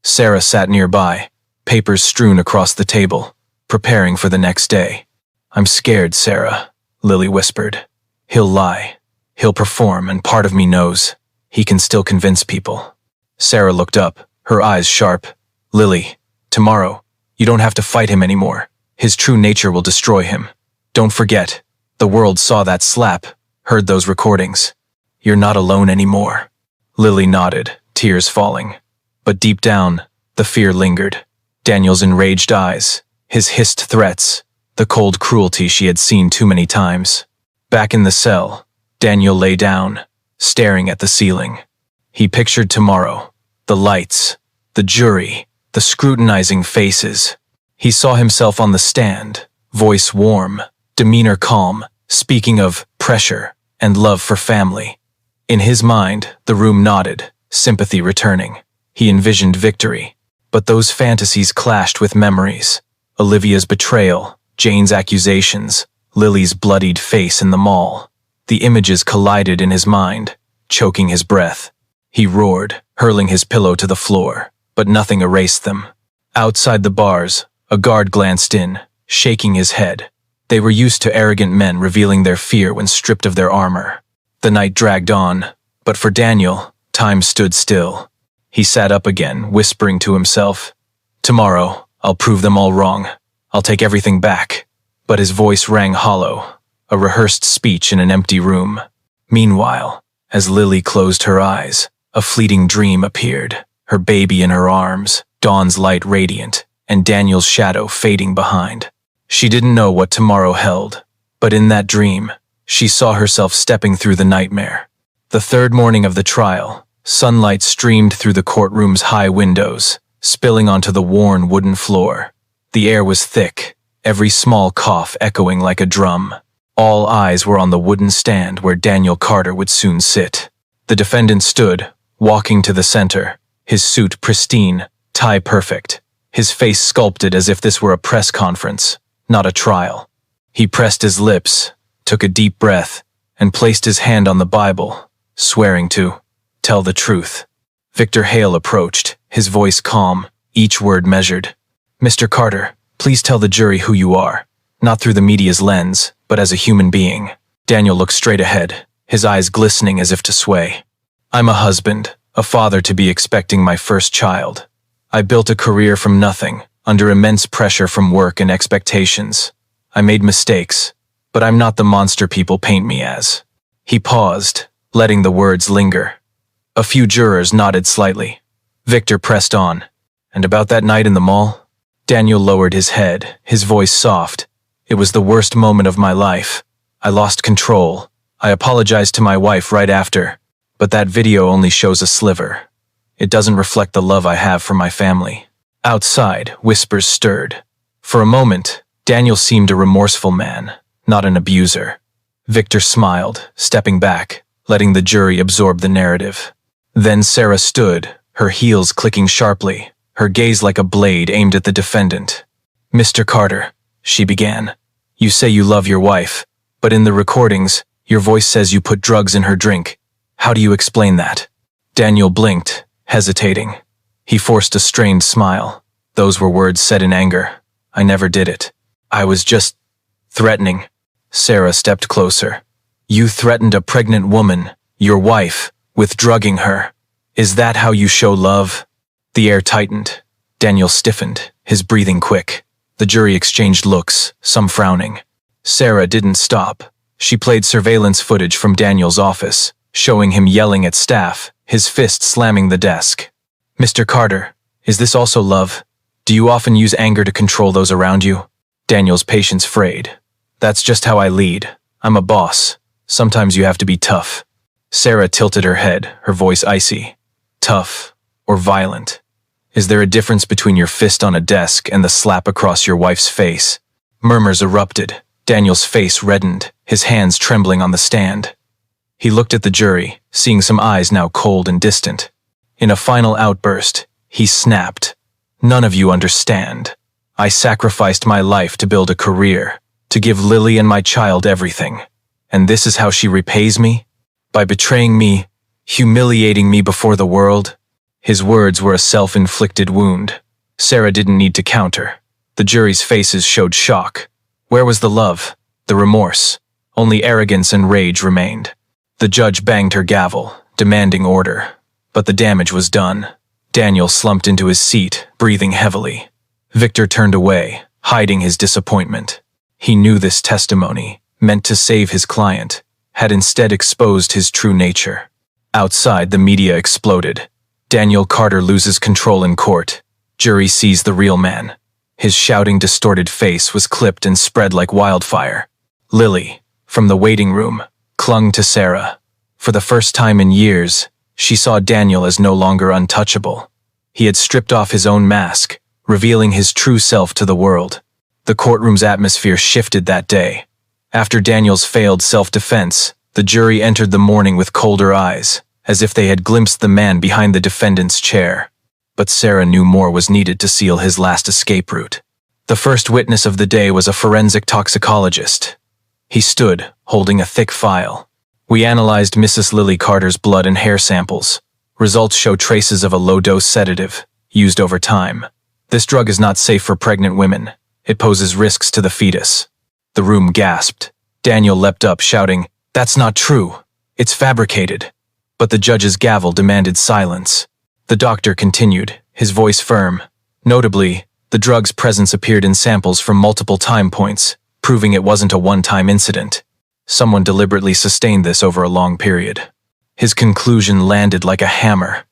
S1: Sarah sat nearby, papers strewn across the table, preparing for the next day. "I'm scared, Sarah," Lily whispered. "He'll lie. He'll perform, and part of me knows he can still convince people." Sarah looked up, her eyes sharp. "Lily, tomorrow, you don't have to fight him anymore. His true nature will destroy him. Don't forget, the world saw that slap, heard those recordings. You're not alone anymore." Lily nodded, tears falling. But deep down, the fear lingered. Daniel's enraged eyes, his hissed threats, the cold cruelty she had seen too many times. Back in the cell, Daniel lay down, staring at the ceiling. He pictured tomorrow, the lights, the jury, the scrutinizing faces. He saw himself on the stand, voice warm, demeanor calm, speaking of pressure and love for family. In his mind, the room nodded, sympathy returning. He envisioned victory. But those fantasies clashed with memories. Olivia's betrayal, Jane's accusations, Lily's bloodied face in the mall. The images collided in his mind, choking his breath. He roared, hurling his pillow to the floor, but nothing erased them. Outside the bars, a guard glanced in, shaking his head. They were used to arrogant men revealing their fear when stripped of their armor. The night dragged on, but for Daniel, time stood still. He sat up again, whispering to himself, "Tomorrow, I'll prove them all wrong. I'll take everything back." But his voice rang hollow, a rehearsed speech in an empty room. Meanwhile, as Lily closed her eyes, a fleeting dream appeared, her baby in her arms, dawn's light radiant, and Daniel's shadow fading behind. She didn't know what tomorrow held, but in that dream, she saw herself stepping through the nightmare. The third morning of the trial, sunlight streamed through the courtroom's high windows, spilling onto the worn wooden floor. The air was thick, every small cough echoing like a drum. All eyes were on the wooden stand where Daniel Carter would soon sit. The defendant stood, walking to the center, his suit pristine, tie perfect, his face sculpted as if this were a press conference, not a trial. He pressed his lips, took a deep breath, and placed his hand on the Bible, swearing to tell the truth. Victor Hale approached, his voice calm, each word measured. "Mr. Carter, please tell the jury who you are, not through the media's lens, but as a human being." Daniel looked straight ahead, his eyes glistening as if to sway. "I'm a husband, a father to be expecting my first child. I built a career from nothing, under immense pressure from work and expectations. I made mistakes, but I'm not the monster people paint me as." He paused, letting the words linger. A few jurors nodded slightly. Victor pressed on. "And about that night in the mall?" Daniel lowered his head, his voice soft. "It was the worst moment of my life. I lost control. I apologized to my wife right after, but that video only shows a sliver. It doesn't reflect the love I have for my family." Outside, whispers stirred. For a moment, Daniel seemed a remorseful man, not an abuser. Victor smiled, stepping back, letting the jury absorb the narrative. Then Sarah stood, her heels clicking sharply, her gaze like a blade aimed at the defendant. "Mr. Carter," she began, "you say you love your wife, but in the recordings, your voice says you put drugs in her drink. How do you explain that?" Daniel blinked, hesitating. He forced a strained smile. "Those were words said in anger. I never did it. I was just threatening." Sarah stepped closer. "You threatened a pregnant woman, your wife, with drugging her. Is that how you show love?" The air tightened. Daniel stiffened, his breathing quick. The jury exchanged looks, some frowning. Sarah didn't stop. She played surveillance footage from Daniel's office, showing him yelling at staff, his fist slamming the desk. "Mr. Carter, is this also love? Do you often use anger to control those around you?" Daniel's patience frayed. "That's just how I lead. I'm a boss. Sometimes you have to be tough." Sarah tilted her head, her voice icy. "Tough or violent? Is there a difference between your fist on a desk and the slap across your wife's face?" Murmurs erupted. Daniel's face reddened, his hands trembling on the stand. He looked at the jury, seeing some eyes now cold and distant. In a final outburst, he snapped. "None of you understand. I sacrificed my life to build a career, to give Lily and my child everything. And this is how she repays me? By betraying me, humiliating me before the world?" His words were a self-inflicted wound. Sarah didn't need to counter. The jury's faces showed shock. Where was the love, the remorse? Only arrogance and rage remained. The judge banged her gavel, demanding order. But the damage was done. Daniel slumped into his seat, breathing heavily. Victor turned away, hiding his disappointment. He knew this testimony, meant to save his client, had instead exposed his true nature. Outside, the media exploded. Daniel Carter loses control in court. Jury sees the real man. His shouting, distorted face was clipped and spread like wildfire. Lily, from the waiting room, clung to Sarah. For the first time in years, she saw Daniel as no longer untouchable. He had stripped off his own mask, revealing his true self to the world. The courtroom's atmosphere shifted that day. After Daniel's failed self-defense, the jury entered the morning with colder eyes, as if they had glimpsed the man behind the defendant's chair. But Sarah knew more was needed to seal his last escape route. The first witness of the day was a forensic toxicologist. He stood, holding a thick file. "We analyzed Mrs. Lily Carter's blood and hair samples. Results show traces of a low-dose sedative, used over time. This drug is not safe for pregnant women. It poses risks to the fetus." The room gasped. Daniel leapt up, shouting, "That's not true. It's fabricated." But the judge's gavel demanded silence. The doctor continued, his voice firm. Notably, the drug's presence appeared in samples from multiple time points, proving it wasn't a one-time incident. Someone deliberately sustained this over a long period. His conclusion landed like a hammer.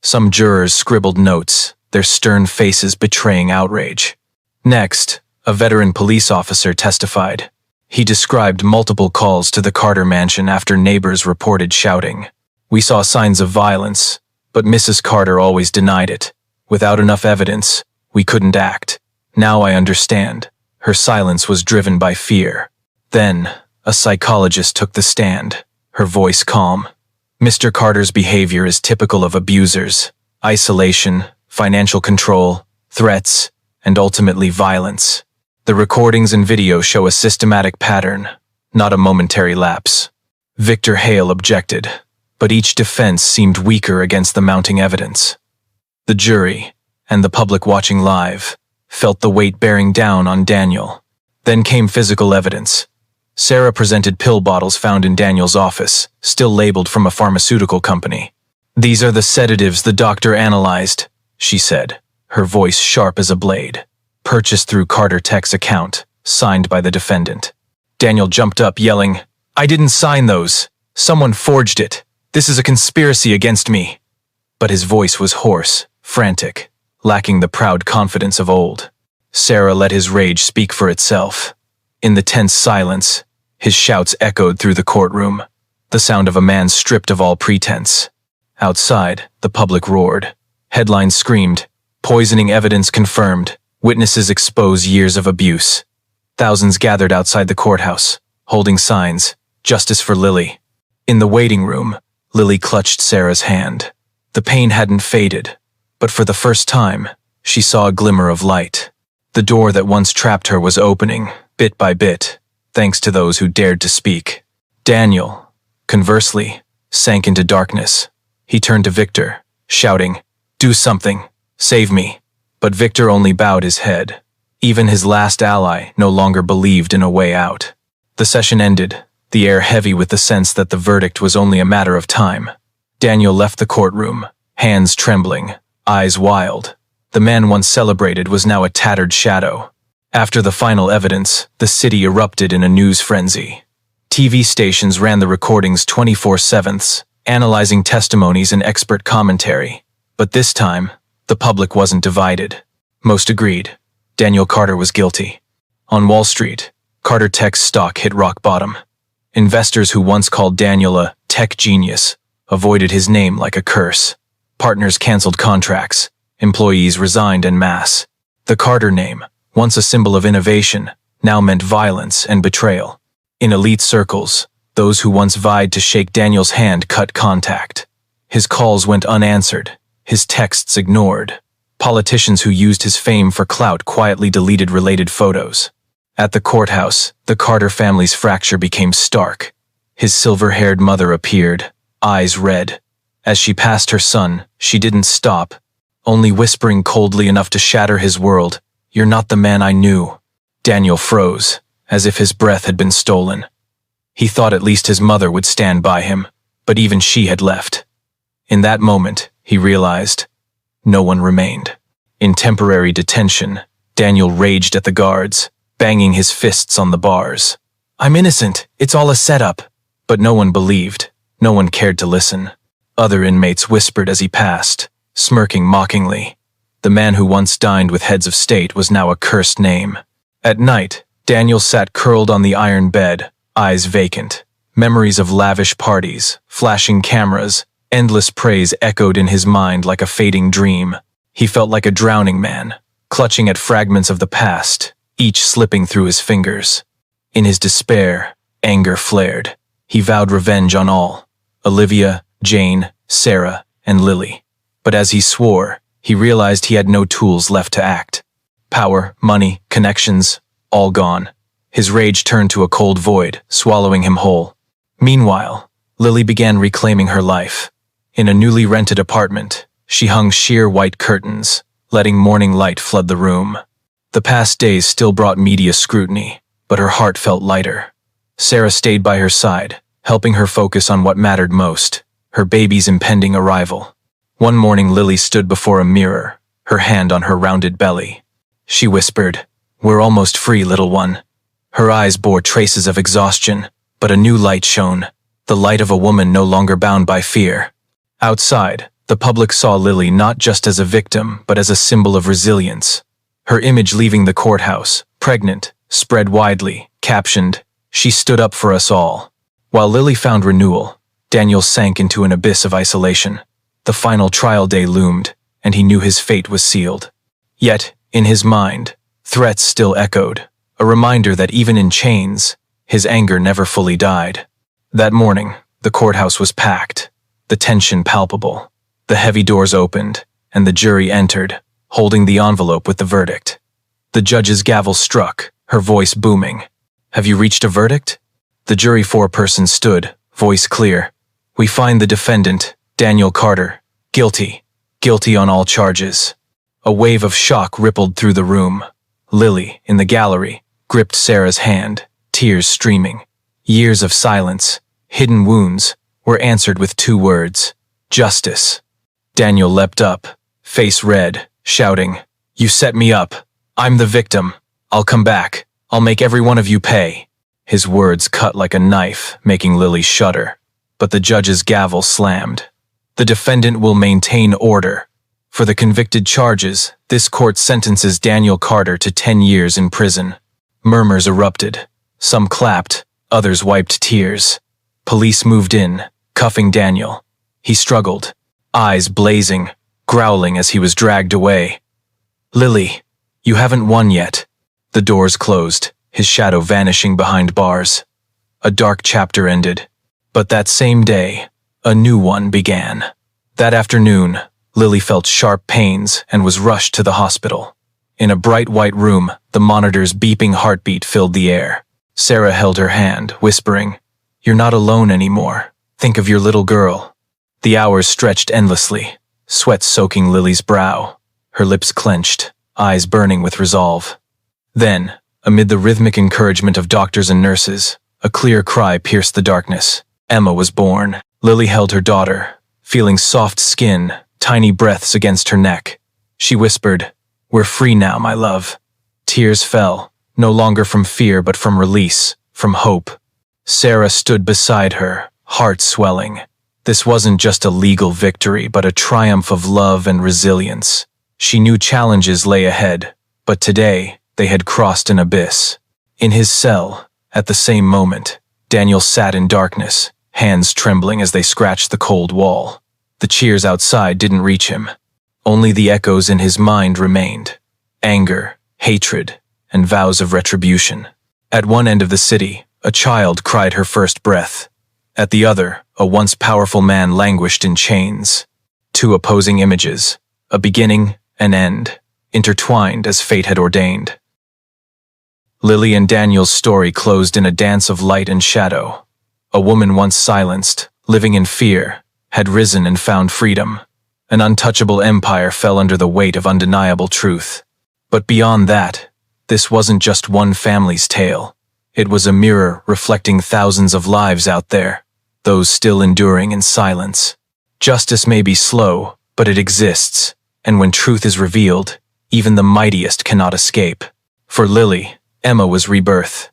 S1: Some jurors scribbled notes, their stern faces betraying outrage. Next, a veteran police officer testified. He described multiple calls to the Carter mansion after neighbors reported shouting. "We saw signs of violence, but Mrs. Carter always denied it. Without enough evidence, we couldn't act. Now I understand. Her silence was driven by fear." Then, a psychologist took the stand, her voice calm. Mr. Carter's behavior is typical of abusers: isolation, financial control, threats, and ultimately violence. The recordings and video show a systematic pattern, not a momentary lapse. Victor Hale objected, but each defense seemed weaker against the mounting evidence. The jury, and the public watching live, felt the weight bearing down on Daniel. Then came physical evidence. Sarah presented pill bottles found in Daniel's office, still labeled from a pharmaceutical company. "These are the sedatives the doctor analyzed," she said, her voice sharp as a blade. "Purchased through Carter Tech's account, signed by the defendant." Daniel jumped up, yelling, "I didn't sign those. Someone forged it. This is a conspiracy against me." But his voice was hoarse, frantic, lacking the proud confidence of old. Sarah let his rage speak for itself. In the tense silence, his shouts echoed through the courtroom, the sound of a man stripped of all pretense. Outside, the public roared. Headlines screamed, "Poisoning evidence confirmed. Witnesses expose years of abuse." Thousands gathered outside the courthouse, holding signs, "Justice for Lily." In the waiting room, Lily clutched Sarah's hand. The pain hadn't faded, but for the first time, she saw a glimmer of light. The door that once trapped her was opening, bit by bit, thanks to those who dared to speak. Daniel, conversely, sank into darkness. He turned to Victor, shouting, "Do something, save me." But Victor only bowed his head. Even his last ally no longer believed in a way out. The session ended, the air heavy with the sense that the verdict was only a matter of time. Daniel left the courtroom, hands trembling, eyes wild. The man once celebrated was now a tattered shadow. After the final evidence, the city erupted in a news frenzy. TV stations ran the recordings 24/7, analyzing testimonies and expert commentary. But this time, the public wasn't divided. Most agreed. Daniel Carter was guilty. On Wall Street, Carter Tech's stock hit rock bottom. Investors who once called Daniel a tech genius avoided his name like a curse. Partners canceled contracts. Employees resigned en masse. The Carter name, once a symbol of innovation, now meant violence and betrayal. In elite circles, those who once vied to shake Daniel's hand cut contact. His calls went unanswered, his texts ignored. Politicians who used his fame for clout quietly deleted related photos. At the courthouse, the Carter family's fracture became stark. His silver-haired mother appeared, eyes red. As she passed her son, she didn't stop, only whispering coldly enough to shatter his world, "You're not the man I knew." Daniel froze, as if his breath had been stolen. He thought at least his mother would stand by him, but even she had left. In that moment, he realized, no one remained. In temporary detention, Daniel raged at the guards, banging his fists on the bars. "I'm innocent, it's all a setup." But no one believed, no one cared to listen. Other inmates whispered as he passed, smirking mockingly. The man who once dined with heads of state was now a cursed name. At night, Daniel sat curled on the iron bed, eyes vacant. Memories of lavish parties, flashing cameras, endless praise echoed in his mind like a fading dream. He felt like a drowning man, clutching at fragments of the past, each slipping through his fingers. In his despair, anger flared. He vowed revenge on all: Olivia, Jane, Sarah, and Lily. But as he swore, he realized he had no tools left to act. Power, money, connections, all gone. His rage turned to a cold void, swallowing him whole. Meanwhile, Lily began reclaiming her life. In a newly rented apartment, she hung sheer white curtains, letting morning light flood the room. The past days still brought media scrutiny, but her heart felt lighter. Sarah stayed by her side, helping her focus on what mattered most: her baby's impending arrival. One morning Lily stood before a mirror, her hand on her rounded belly. She whispered, "We're almost free, little one." Her eyes bore traces of exhaustion, but a new light shone, the light of a woman no longer bound by fear. Outside, the public saw Lily not just as a victim, but as a symbol of resilience. Her image leaving the courthouse, pregnant, spread widely, captioned, "She stood up for us all." While Lily found renewal, Daniel sank into an abyss of isolation. The final trial day loomed, and he knew his fate was sealed. Yet, in his mind, threats still echoed, a reminder that even in chains, his anger never fully died. That morning, the courthouse was packed. the tension palpable. The heavy doors opened, and the jury entered, holding the envelope with the verdict. The judge's gavel struck, her voice booming. "Have you reached a verdict?" The jury foreperson stood, voice clear. "We find the defendant, Daniel Carter, guilty. Guilty on all charges." A wave of shock rippled through the room. Lily, in the gallery, gripped Sarah's hand, tears streaming. Years of silence, hidden wounds, were answered with 2 words: justice. Daniel leapt up, face red, shouting, "You set me up. I'm the victim. I'll come back. I'll make every one of you pay." His words cut like a knife, making Lily shudder. But the judge's gavel slammed. "The defendant will maintain order. For the convicted charges, this court sentences Daniel Carter to 10 years in prison." Murmurs erupted. Some clapped, others wiped tears. Police moved in, cuffing Daniel. He struggled, eyes blazing, growling as he was dragged away. "Lily, you haven't won yet." The doors closed, his shadow vanishing behind bars. A dark chapter ended. But that same day, a new one began. That afternoon, Lily felt sharp pains and was rushed to the hospital. In a bright white room, the monitor's beeping heartbeat filled the air. Sarah held her hand, whispering, "You're not alone anymore. Think of your little girl." The hours stretched endlessly, sweat soaking Lily's brow, her lips clenched, eyes burning with resolve. Then, amid the rhythmic encouragement of doctors and nurses, a clear cry pierced the darkness. Emma was born. Lily held her daughter, feeling soft skin, tiny breaths against her neck. She whispered, "We're free now, my love." Tears fell, no longer from fear but from release, from hope. Sarah stood beside her, heart swelling. This wasn't just a legal victory, but a triumph of love and resilience. She knew challenges lay ahead, but today they had crossed an abyss. In his cell, at the same moment, Daniel sat in darkness, hands trembling as they scratched the cold wall. The cheers outside didn't reach him. Only the echoes in his mind remained. Anger, hatred, and vows of retribution. At one end of the city, a child cried her first breath. At the other, a once powerful man languished in chains. 2 opposing images, a beginning, an end, intertwined as fate had ordained. Lily and Daniel's story closed in a dance of light and shadow. A woman once silenced, living in fear, had risen and found freedom. An untouchable empire fell under the weight of undeniable truth. But beyond that, this wasn't just one family's tale. It was a mirror reflecting thousands of lives out there, those still enduring in silence. Justice may be slow, but it exists, and when truth is revealed, even the mightiest cannot escape. For Lily, Emma was rebirth.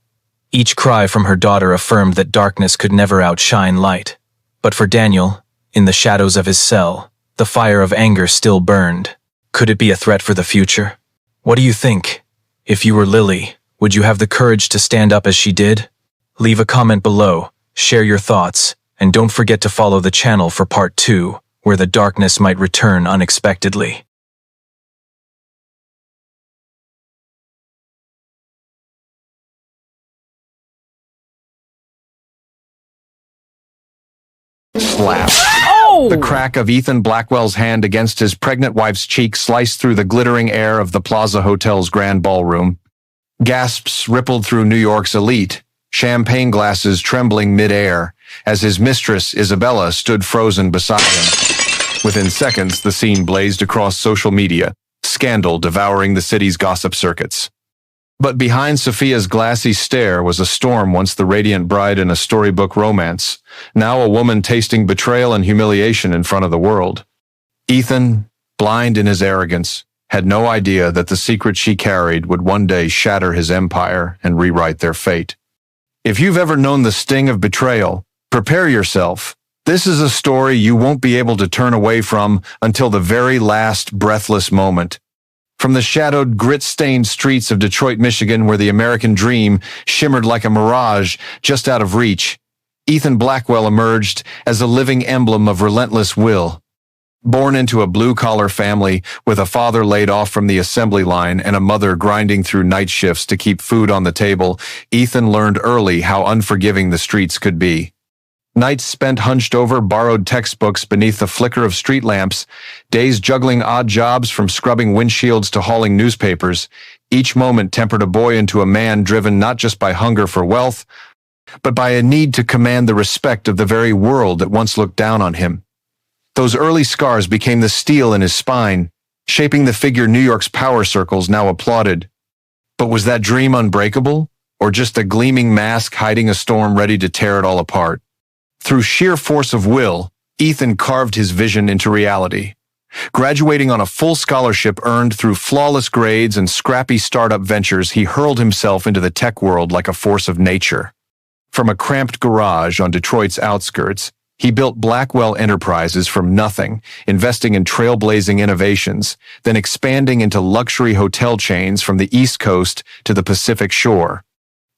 S1: Each cry from her daughter affirmed that darkness could never outshine light. But for Daniel, in the shadows of his cell, the fire of anger still burned. Could it be a threat for the future? What do you think? If you were Lily, would you have the courage to stand up as she did? Leave a comment below, share your thoughts, and don't forget to follow the channel for part 2, where the darkness might return unexpectedly.
S2: Slap. The crack of Ethan Blackwell's hand against his pregnant wife's cheek sliced through the glittering air of the Plaza Hotel's grand ballroom. Gasps rippled through New York's elite, champagne glasses trembling mid-air, as his mistress, Isabella, stood frozen beside him. Within seconds, the scene blazed across social media, scandal devouring the city's gossip circuits. But behind Sophia's glassy stare was a storm, once the radiant bride in a storybook romance, now a woman tasting betrayal and humiliation in front of the world. Ethan, blind in his arrogance, had no idea that the secret she carried would one day shatter his empire and rewrite their fate. If you've ever known the sting of betrayal, prepare yourself. This is a story you won't be able to turn away from until the very last breathless moment. From the shadowed, grit-stained streets of Detroit, Michigan, where the American dream shimmered like a mirage just out of reach, Ethan Blackwell emerged as a living emblem of relentless will. Born into a blue-collar family with a father laid off from the assembly line and a mother grinding through night shifts to keep food on the table, Ethan learned early how unforgiving the streets could be. Nights spent hunched over borrowed textbooks beneath the flicker of street lamps, days juggling odd jobs from scrubbing windshields to hauling newspapers, each moment tempered a boy into a man driven not just by hunger for wealth, but by a need to command the respect of the very world that once looked down on him. Those early scars became the steel in his spine, shaping the figure New York's power circles now applauded. But was that dream unbreakable, or just a gleaming mask hiding a storm ready to tear it all apart? Through sheer force of will, Ethan carved his vision into reality. Graduating on a full scholarship earned through flawless grades and scrappy startup ventures, he hurled himself into the tech world like a force of nature. From a cramped garage on Detroit's outskirts, he built Blackwell Enterprises from nothing, investing in trailblazing innovations, then expanding into luxury hotel chains from the East Coast to the Pacific Shore.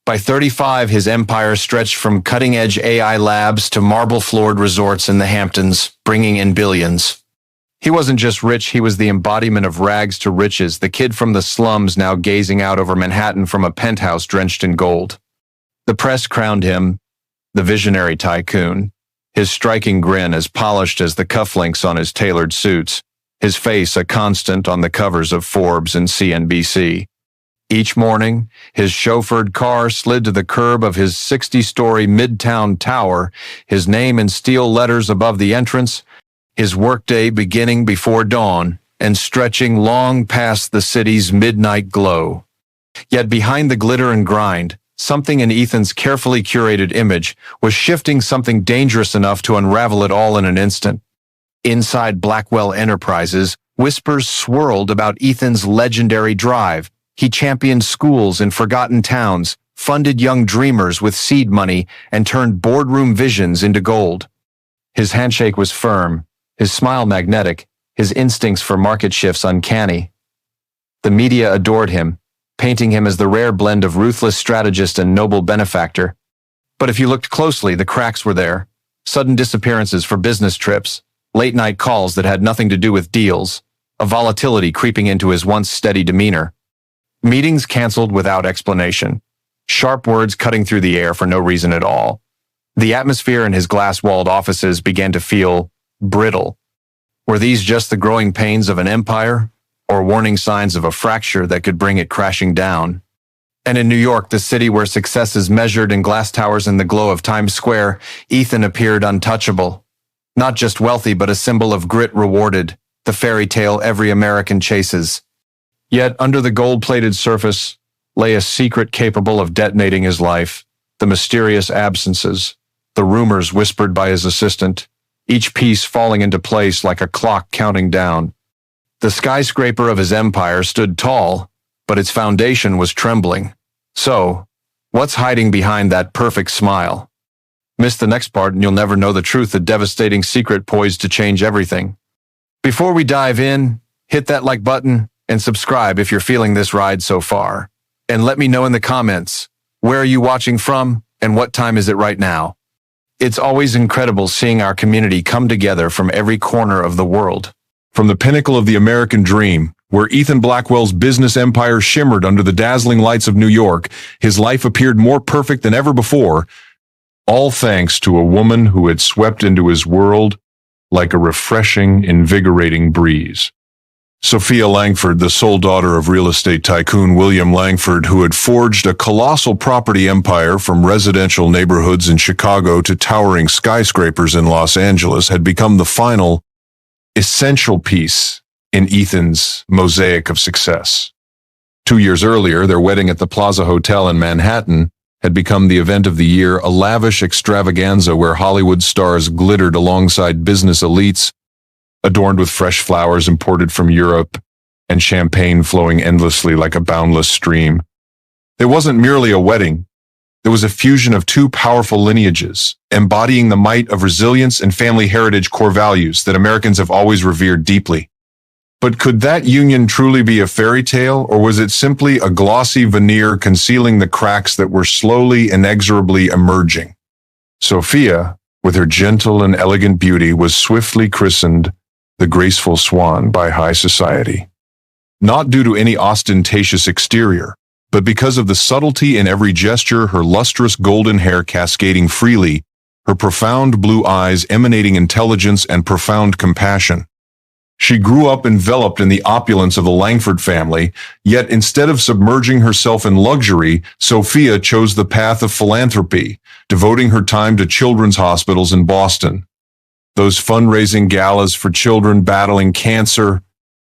S2: By 35, his empire stretched from cutting-edge AI labs to marble-floored resorts in the Hamptons, bringing in billions. He wasn't just rich, he was the embodiment of rags to riches, the kid from the slums now gazing out over Manhattan from a penthouse drenched in gold. The press crowned him the visionary tycoon, his striking grin as polished as the cufflinks on his tailored suits, his face a constant on the covers of Forbes and CNBC. Each morning, his chauffeured car slid to the curb of his 60-story midtown tower, his name in steel letters above the entrance, his workday beginning before dawn and stretching long past the city's midnight glow. Yet behind the glitter and grind, something in Ethan's carefully curated image was shifting something dangerous enough to unravel it all in an instant. Inside Blackwell Enterprises, whispers swirled about Ethan's legendary drive. He championed schools in forgotten towns, funded young dreamers with seed money, and turned boardroom visions into gold. His handshake was firm, his smile magnetic, his instincts for market shifts uncanny. The media adored him, painting him as the rare blend of ruthless strategist and noble benefactor. But if you looked closely, the cracks were there. Sudden disappearances for business trips, late-night calls that had nothing to do with deals, a volatility creeping into his once steady demeanor. Meetings canceled without explanation, sharp words cutting through the air for no reason at all. The atmosphere in his glass-walled offices began to feel brittle. Were these just the growing pains of an empire, or warning signs of a fracture that could bring it crashing down? And in New York, the city where success is measured in glass towers in the glow of Times Square, Ethan appeared untouchable. Not just wealthy, but a symbol of grit rewarded, the fairy tale every American chases. Yet under the gold-plated surface lay a secret capable of detonating his life, the mysterious absences, the rumors whispered by his assistant, each piece falling into place like a clock counting down. The skyscraper of his empire stood tall, but its foundation was trembling. So, what's hiding behind that perfect smile? Miss the next part and you'll never know the truth, the devastating secret poised to change everything. Before we dive in, hit that like button and subscribe if you're feeling this ride so far. And let me know in the comments, where are you watching from and what time is it right now? It's always incredible seeing our community come together from every corner of the world.
S3: From the pinnacle of the American dream, where Ethan Blackwell's business empire shimmered under the dazzling lights of New York, his life appeared more perfect than ever before, all thanks to a woman who had swept into his world like a refreshing, invigorating breeze. Sophia Langford, the sole daughter of real estate tycoon William Langford, who had forged a colossal property empire from residential neighborhoods in Chicago to towering skyscrapers in Los Angeles, had become the final, essential piece in Ethan's mosaic of success. 2 years earlier, their wedding at the Plaza Hotel in Manhattan had become the event of the year, a lavish extravaganza where Hollywood stars glittered alongside business elites, adorned with fresh flowers imported from Europe and champagne flowing endlessly like a boundless stream. It wasn't merely a wedding. It was a fusion of two powerful lineages, embodying the might of resilience and family heritage, core values that Americans have always revered deeply. But could that union truly be a fairy tale, or was it simply a glossy veneer concealing the cracks that were slowly, inexorably emerging? Sophia, with her gentle and elegant beauty, was swiftly christened the graceful swan by high society. Not due to any ostentatious exterior, but because of the subtlety in every gesture, her lustrous golden hair cascading freely, her profound blue eyes emanating intelligence and profound compassion. She grew up enveloped in the opulence of the Langford family, yet instead of submerging herself in luxury, Sophia chose the path of philanthropy, devoting her time to children's hospitals in Boston. Those fundraising galas for children battling cancer,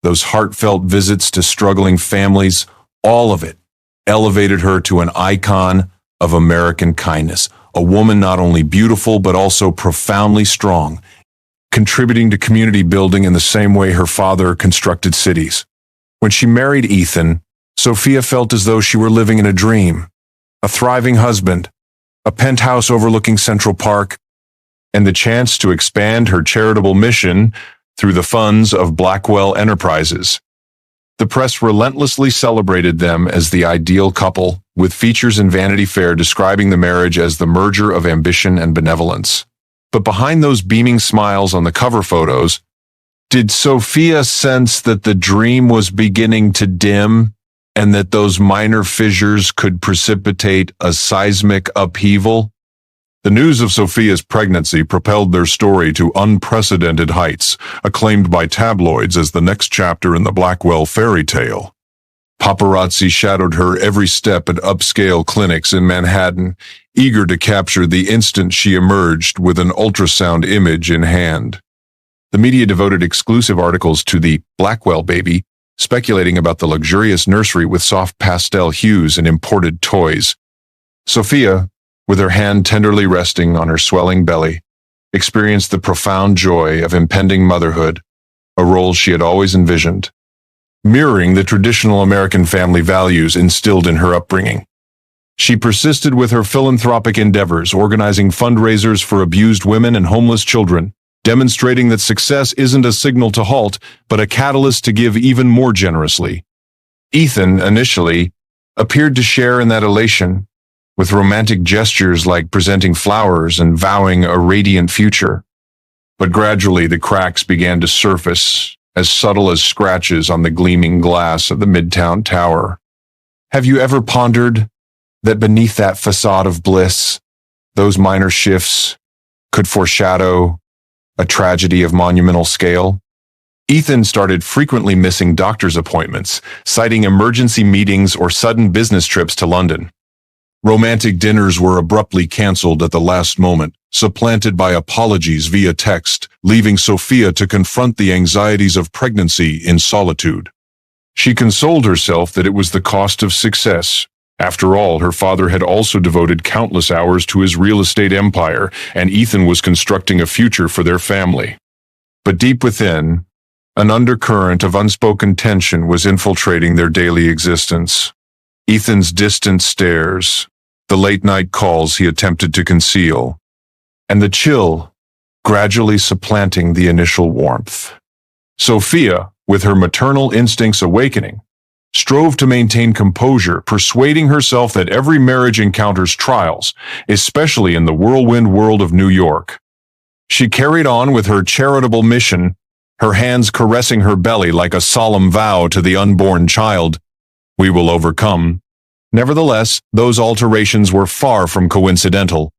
S3: those heartfelt visits to struggling families, all of it elevated her to an icon of American kindness, a woman not only beautiful but also profoundly strong, contributing to community building in the same way her father constructed cities. When she married Ethan, Sophia felt as though she were living in a dream. A thriving husband, a penthouse overlooking Central Park, and the chance to expand her charitable mission through the funds of Blackwell Enterprises. The press relentlessly celebrated them as the ideal couple, with features in Vanity Fair describing the marriage as the merger of ambition and benevolence. But behind those beaming smiles on the cover photos, did Sophia sense that the dream was beginning to dim and that those minor fissures could precipitate a seismic upheaval? The news of Sophia's pregnancy propelled their story to unprecedented heights, acclaimed by tabloids as the next chapter in the Blackwell fairy tale. Paparazzi shadowed her every step at upscale clinics in Manhattan, eager to capture the instant she emerged with an ultrasound image in hand. The media devoted exclusive articles to the Blackwell baby, speculating about the luxurious nursery with soft pastel hues and imported toys. Sophia, with her hand tenderly resting on her swelling belly, experienced the profound joy of impending motherhood, a role she had always envisioned, mirroring the traditional American family values instilled in her upbringing. She persisted with her philanthropic endeavors, organizing fundraisers for abused women and homeless children, demonstrating that success isn't a signal to halt, but a catalyst to give even more generously. Ethan, initially, appeared to share in that elation, with romantic gestures like presenting flowers and vowing a radiant future. But gradually the cracks began to surface, as subtle as scratches on the gleaming glass of the Midtown Tower. Have you ever pondered that beneath that facade of bliss, those minor shifts could foreshadow a tragedy of monumental scale? Ethan started frequently missing doctor's appointments, citing emergency meetings or sudden business trips to London. Romantic dinners were abruptly canceled at the last moment, supplanted by apologies via text, leaving Sophia to confront the anxieties of pregnancy in solitude. She consoled herself that it was the cost of success. After all, her father had also devoted countless hours to his real estate empire, and Ethan was constructing a future for their family. But deep within, an undercurrent of unspoken tension was infiltrating their daily existence. Ethan's distant stares, the late-night calls he attempted to conceal, and the chill gradually supplanting the initial warmth. Sophia, with her maternal instincts awakening, strove to maintain composure, persuading herself that every marriage encounters trials, especially in the whirlwind world of New York. She carried on with her charitable mission, her hands caressing her belly like a solemn vow to the unborn child. We will overcome. Nevertheless, those alterations were far from coincidental.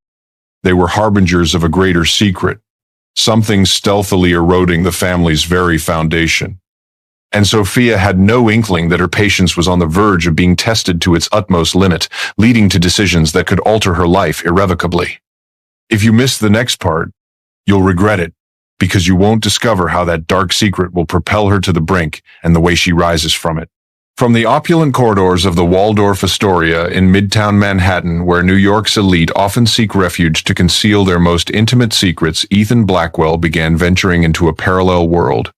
S3: They were harbingers of a greater secret, something stealthily eroding the family's very foundation. And Sophia had no inkling that her patience was on the verge of being tested to its utmost limit, leading to decisions that could alter her life irrevocably. If you miss the next part, you'll regret it, because you won't discover how that dark secret will propel her to the brink and the way she rises from it. From the opulent corridors of the Waldorf Astoria in Midtown Manhattan, where New York's elite often seek refuge to conceal their most intimate secrets, Ethan Blackwell began venturing into a parallel world.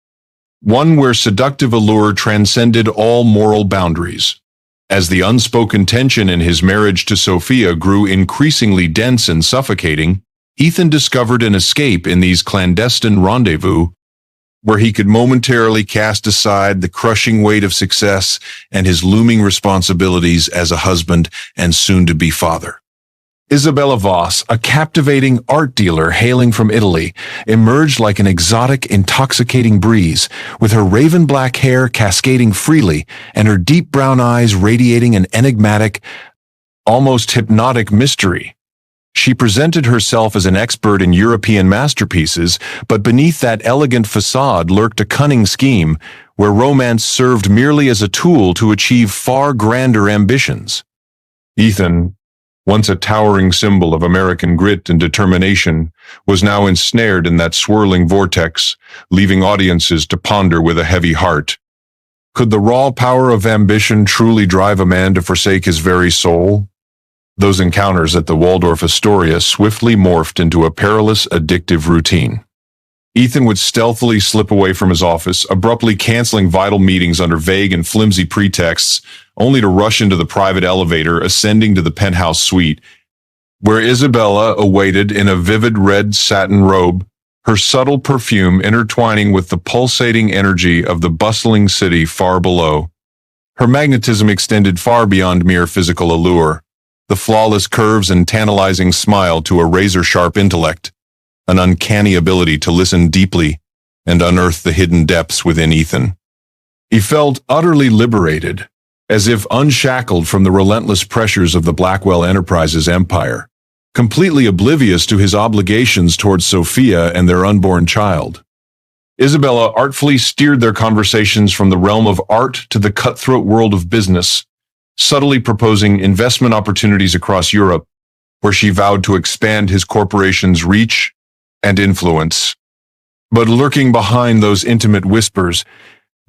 S3: One where seductive allure transcended all moral boundaries. As the unspoken tension in his marriage to Sophia grew increasingly dense and suffocating, Ethan discovered an escape in these clandestine rendezvous, where he could momentarily cast aside the crushing weight of success and his looming responsibilities as a husband and soon-to-be father. Isabella Voss, a captivating art dealer hailing from Italy, emerged like an exotic, intoxicating breeze, with her raven black hair cascading freely and her deep brown eyes radiating an enigmatic, almost hypnotic mystery. She presented herself as an expert in European masterpieces, but beneath that elegant facade lurked a cunning scheme where romance served merely as a tool to achieve far grander ambitions. Ethan, once a towering symbol of American grit and determination, was now ensnared in that swirling vortex, leaving audiences to ponder with a heavy heart. Could the raw power of ambition truly drive a man to forsake his very soul? Those encounters at the Waldorf Astoria swiftly morphed into a perilous, addictive routine. Ethan would stealthily slip away from his office, abruptly canceling vital meetings under vague and flimsy pretexts, only to rush into the private elevator, ascending to the penthouse suite, where Isabella awaited in a vivid red satin robe, her subtle perfume intertwining with the pulsating energy of the bustling city far below. Her magnetism extended far beyond mere physical allure, the flawless curves and tantalizing smile to a razor-sharp intellect, an uncanny ability to listen deeply and unearth the hidden depths within Ethan. He felt utterly liberated, as if unshackled from the relentless pressures of the Blackwell Enterprises empire, completely oblivious to his obligations towards Sophia and their unborn child. Isabella artfully steered their conversations from the realm of art to the cutthroat world of business, subtly proposing investment opportunities across Europe, where she vowed to expand his corporation's reach and influence. But lurking behind those intimate whispers,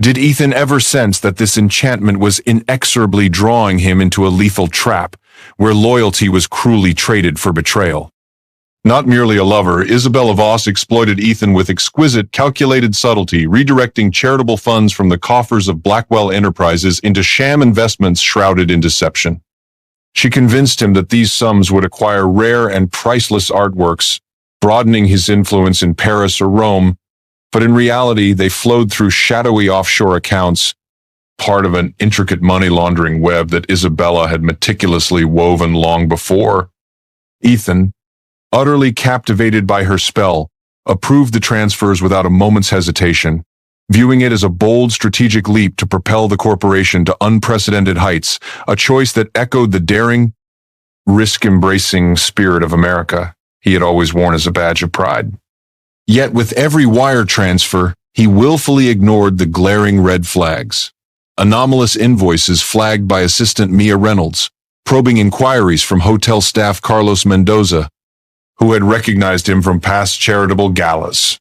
S3: did Ethan ever sense that this enchantment was inexorably drawing him into a lethal trap, where loyalty was cruelly traded for betrayal? Not merely a lover, Isabella Voss exploited Ethan with exquisite, calculated subtlety, redirecting charitable funds from the coffers of Blackwell Enterprises into sham investments shrouded in deception. She convinced him that these sums would acquire rare and priceless artworks, broadening his influence in Paris or Rome, but in reality they flowed through shadowy offshore accounts, part of an intricate money laundering web that Isabella had meticulously woven long before. Ethan, utterly captivated by her spell, approved the transfers without a moment's hesitation, viewing it as a bold strategic leap to propel the corporation to unprecedented heights, a choice that echoed the daring, risk-embracing spirit of America he had always worn as a badge of pride. Yet with every wire transfer, he willfully ignored the glaring red flags. Anomalous invoices flagged by assistant Mia Reynolds, probing inquiries from hotel staff Carlos Mendoza, who had recognized him from past charitable galas.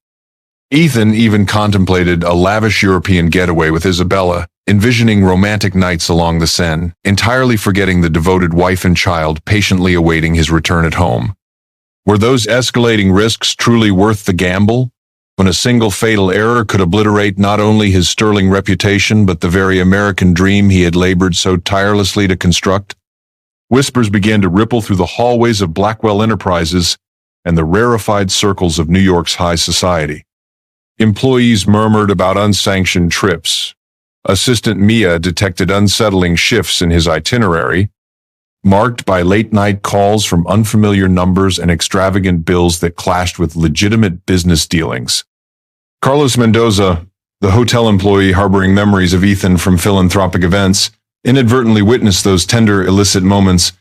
S3: Ethan even contemplated a lavish European getaway with Isabella, envisioning romantic nights along the Seine, entirely forgetting the devoted wife and child patiently awaiting his return at home. Were those escalating risks truly worth the gamble, when a single fatal error could obliterate not only his sterling reputation but the very American dream he had labored so tirelessly to construct? Whispers began to ripple through the hallways of Blackwell Enterprises and the rarefied circles of New York's high society. Employees murmured about unsanctioned trips. Assistant Mia detected unsettling shifts in his itinerary, marked by late-night calls from unfamiliar numbers and extravagant bills that clashed with legitimate business dealings. Carlos Mendoza, the hotel employee harboring memories of Ethan from philanthropic events, inadvertently witnessed those tender, illicit moments,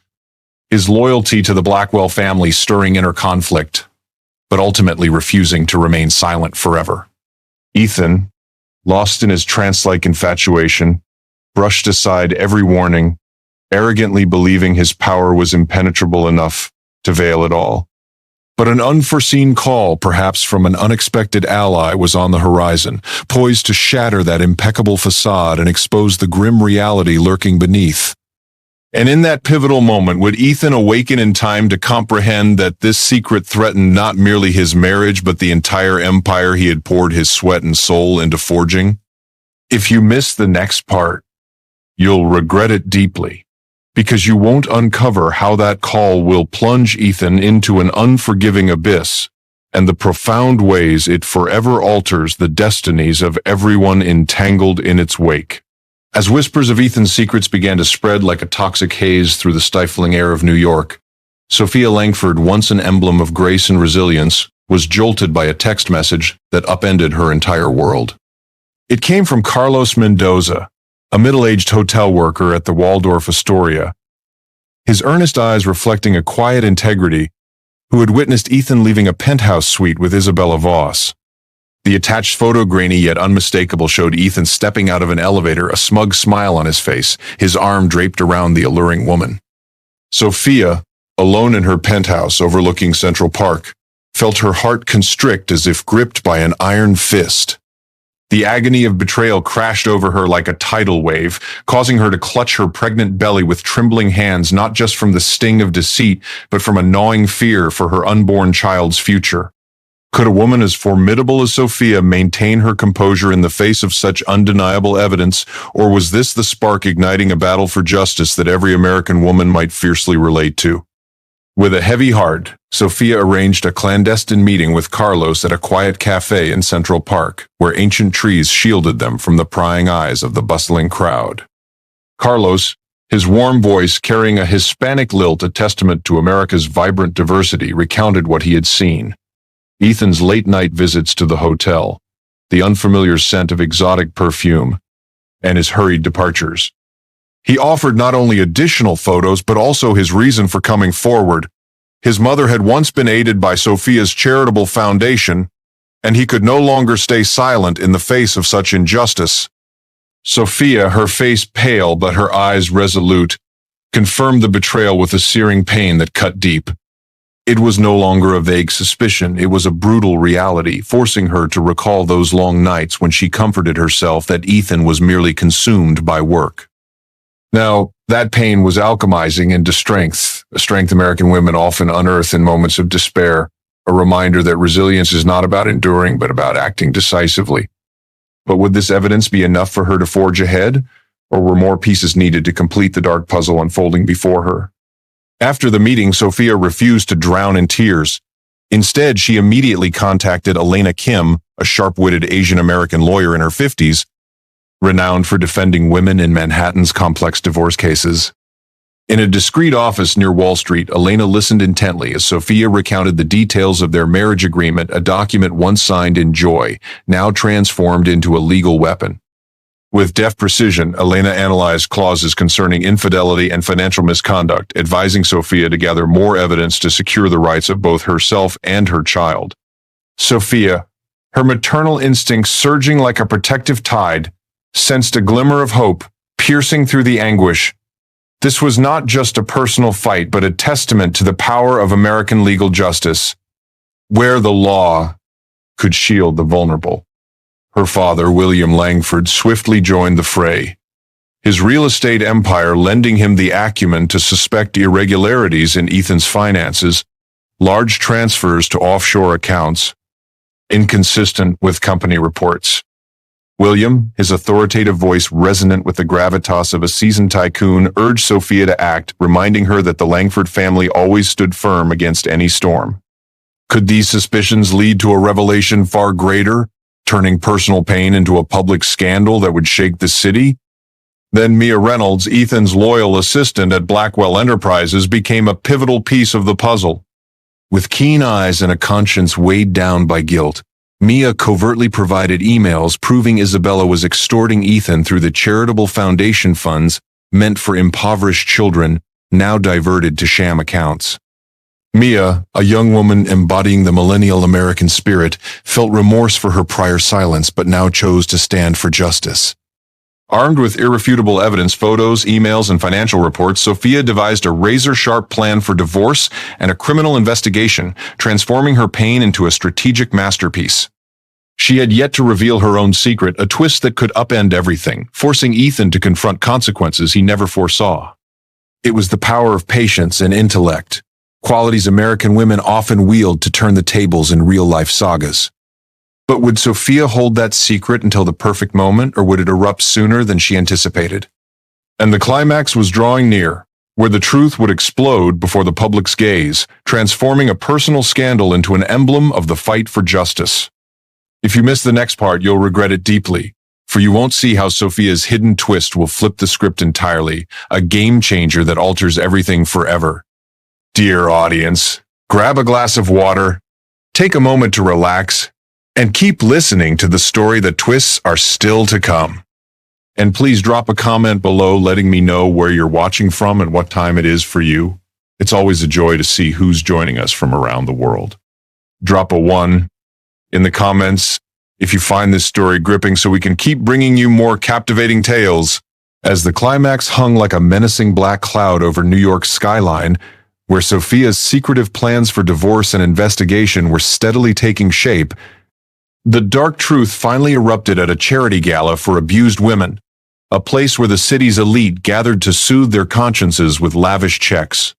S3: his loyalty to the Blackwell family stirring inner conflict, but ultimately refusing to remain silent forever. Ethan, lost in his trance-like infatuation, brushed aside every warning, arrogantly believing his power was impenetrable enough to veil it all. But an unforeseen call, perhaps from an unexpected ally, was on the horizon, poised to shatter that impeccable facade and expose the grim reality lurking beneath. And in that pivotal moment, would Ethan awaken in time to comprehend that this secret threatened not merely his marriage, but the entire empire he had poured his sweat and soul into forging? If you miss the next part, you'll regret it deeply, because you won't uncover how that call will plunge Ethan into an unforgiving abyss, and the profound ways it forever alters the destinies of everyone entangled in its wake. As whispers of Ethan's secrets began to spread like a toxic haze through the stifling air of New York, Sophia Langford, once an emblem of grace and resilience, was jolted by a text message that upended her entire world. It came from Carlos Mendoza, a middle-aged hotel worker at the Waldorf Astoria, his earnest eyes reflecting a quiet integrity who had witnessed Ethan leaving a penthouse suite with Isabella Voss. The attached photo, grainy yet unmistakable, showed Ethan stepping out of an elevator, a smug smile on his face, his arm draped around the alluring woman. Sophia, alone in her penthouse overlooking Central Park, felt her heart constrict as if gripped by an iron fist. The agony of betrayal crashed over her like a tidal wave, causing her to clutch her pregnant belly with trembling hands, not just from the sting of deceit, but from a gnawing fear for her unborn child's future. Could a woman as formidable as Sophia maintain her composure in the face of such undeniable evidence, or was this the spark igniting a battle for justice that every American woman might fiercely relate to? With a heavy heart, Sophia arranged a clandestine meeting with Carlos at a quiet cafe in Central Park, where ancient trees shielded them from the prying eyes of the bustling crowd. Carlos, his warm voice carrying a Hispanic lilt, a testament to America's vibrant diversity, recounted what he had seen. Ethan's late-night visits to the hotel, the unfamiliar scent of exotic perfume, and his hurried departures. He offered not only additional photos, but also his reason for coming forward. His mother had once been aided by Sophia's charitable foundation, and he could no longer stay silent in the face of such injustice. Sophia, her face pale but her eyes resolute, confirmed the betrayal with a searing pain that cut deep. It was no longer a vague suspicion, it was a brutal reality, forcing her to recall those long nights when she comforted herself that Ethan was merely consumed by work. Now, that pain was alchemizing into strength, a strength American women often unearth in moments of despair, a reminder that resilience is not about enduring, but about acting decisively. But would this evidence be enough for her to forge ahead, or were more pieces needed to complete the dark puzzle unfolding before her? After the meeting, Sophia refused to drown in tears. Instead, she immediately contacted Elena Kim, a sharp-witted Asian-American lawyer in her 50s, renowned for defending women in Manhattan's complex divorce cases. In a discreet office near Wall Street, Elena listened intently as Sophia recounted the details of their marriage agreement, a document once signed in joy, now transformed into a legal weapon. With deft precision, Elena analyzed clauses concerning infidelity and financial misconduct, advising Sophia to gather more evidence to secure the rights of both herself and her child. Sophia, her maternal instincts surging like a protective tide, sensed a glimmer of hope, piercing through the anguish. This was not just a personal fight, but a testament to the power of American legal justice, where the law could shield the vulnerable. Her father, William Langford, swiftly joined the fray, his real estate empire lending him the acumen to suspect irregularities in Ethan's finances, large transfers to offshore accounts, inconsistent with company reports. William, his authoritative voice resonant with the gravitas of a seasoned tycoon, urged Sophia to act, reminding her that the Langford family always stood firm against any storm. Could these suspicions lead to a revelation far greater, turning personal pain into a public scandal that would shake the city? Then Mia Reynolds, Ethan's loyal assistant at Blackwell Enterprises, became a pivotal piece of the puzzle. With keen eyes and a conscience weighed down by guilt, Mia covertly provided emails proving Isabella was extorting Ethan through the charitable foundation funds meant for impoverished children, now diverted to sham accounts. Mia, a young woman embodying the millennial American spirit, felt remorse for her prior silence but now chose to stand for justice. Armed with irrefutable evidence, photos, emails, and financial reports, Sophia devised a razor-sharp plan for divorce and a criminal investigation, transforming her pain into a strategic masterpiece. She had yet to reveal her own secret, a twist that could upend everything, forcing Ethan to confront consequences he never foresaw. It was the power of patience and intellect, qualities American women often wield to turn the tables in real-life sagas. But would Sophia hold that secret until the perfect moment, or would it erupt sooner than she anticipated? And the climax was drawing near, where the truth would explode before the public's gaze, transforming a personal scandal into an emblem of the fight for justice. If you miss the next part, you'll regret it deeply, for you won't see how Sophia's hidden twist will flip the script entirely, a game changer that alters everything forever. Dear audience, grab a glass of water, take a moment to relax, and keep listening to the story. The twists are still to come. And please drop a comment below letting me know where you're watching from and what time it is for you. It's always a joy to see who's joining us from around the world. Drop a 1 in the comments if you find this story gripping so we can keep bringing you more captivating tales. As the climax hung like a menacing black cloud over New York's skyline, where Sophia's secretive plans for divorce and investigation were steadily taking shape, the dark truth finally erupted at a charity gala for abused women, a place where the city's elite gathered to soothe their consciences with lavish checks.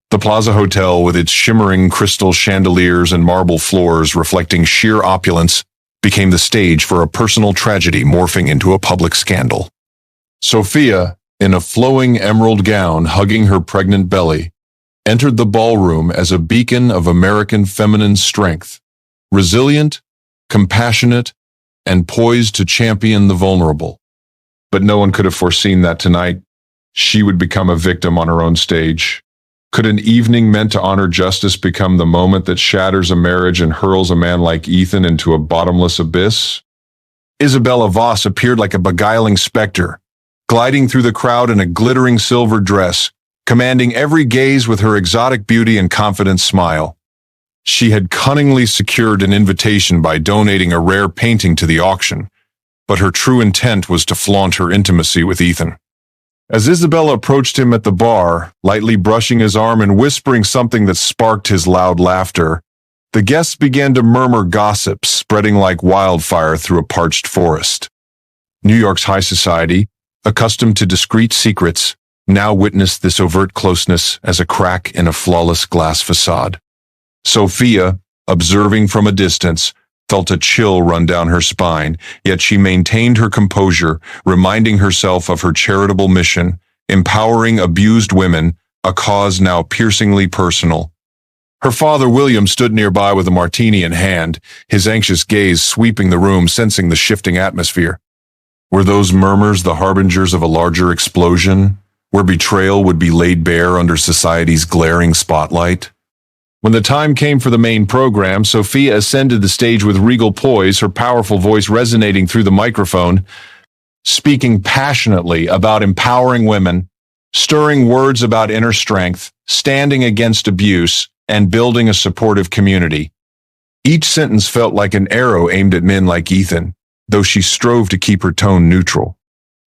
S3: The Plaza Hotel, with its shimmering crystal chandeliers and marble floors reflecting sheer opulence, became the stage for a personal tragedy morphing into a public scandal. Sophia, in a flowing emerald gown hugging her pregnant belly, entered the ballroom as a beacon of American feminine strength, resilient, compassionate, and poised to champion the vulnerable. But no one could have foreseen that tonight she would become a victim on her own stage. Could an evening meant to honor justice become the moment that shatters a marriage and hurls a man like Ethan into a bottomless abyss? Isabella Voss appeared like a beguiling specter, gliding through the crowd in a glittering silver dress, commanding every gaze with her exotic beauty and confident smile. She had cunningly secured an invitation by donating a rare painting to the auction, but her true intent was to flaunt her intimacy with Ethan. As Isabella approached him at the bar, lightly brushing his arm and whispering something that sparked his loud laughter, the guests began to murmur gossip, spreading like wildfire through a parched forest. New York's high society, accustomed to discreet secrets, now witnessed this overt closeness as a crack in a flawless glass facade. Sophia, observing from a distance, felt a chill run down her spine, yet she maintained her composure, reminding herself of her charitable mission, empowering abused women, a cause now piercingly personal. Her father, William, stood nearby with a martini in hand, his anxious gaze sweeping the room, sensing the shifting atmosphere. Were those murmurs the harbingers of a larger explosion, where betrayal would be laid bare under society's glaring spotlight? When the time came for the main program, Sophia ascended the stage with regal poise, her powerful voice resonating through the microphone, speaking passionately about empowering women, stirring words about inner strength, standing against abuse, and building a supportive community. Each sentence felt like an arrow aimed at men like Ethan, though she strove to keep her tone neutral.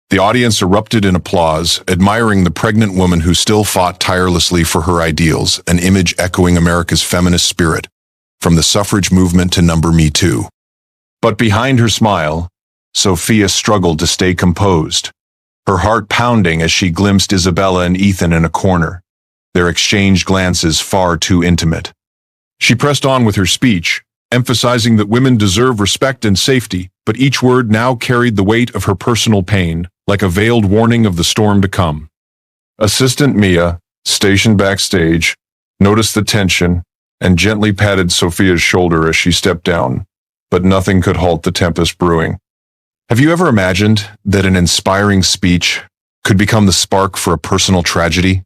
S3: The audience erupted in applause, admiring the pregnant woman who still fought tirelessly for her ideals, an image echoing America's feminist spirit, from the suffrage movement to number Me Too. But behind her smile, Sophia struggled to stay composed, her heart pounding as she glimpsed Isabella and Ethan in a corner, their exchanged glances far too intimate. She pressed on with her speech, emphasizing that women deserve respect and safety, but each word now carried the weight of her personal pain, like a veiled warning of the storm to come. Assistant Mia, stationed backstage, noticed the tension and gently patted Sophia's shoulder as she stepped down, but nothing could halt the tempest brewing. Have you ever imagined that an inspiring speech could become the spark for a personal tragedy,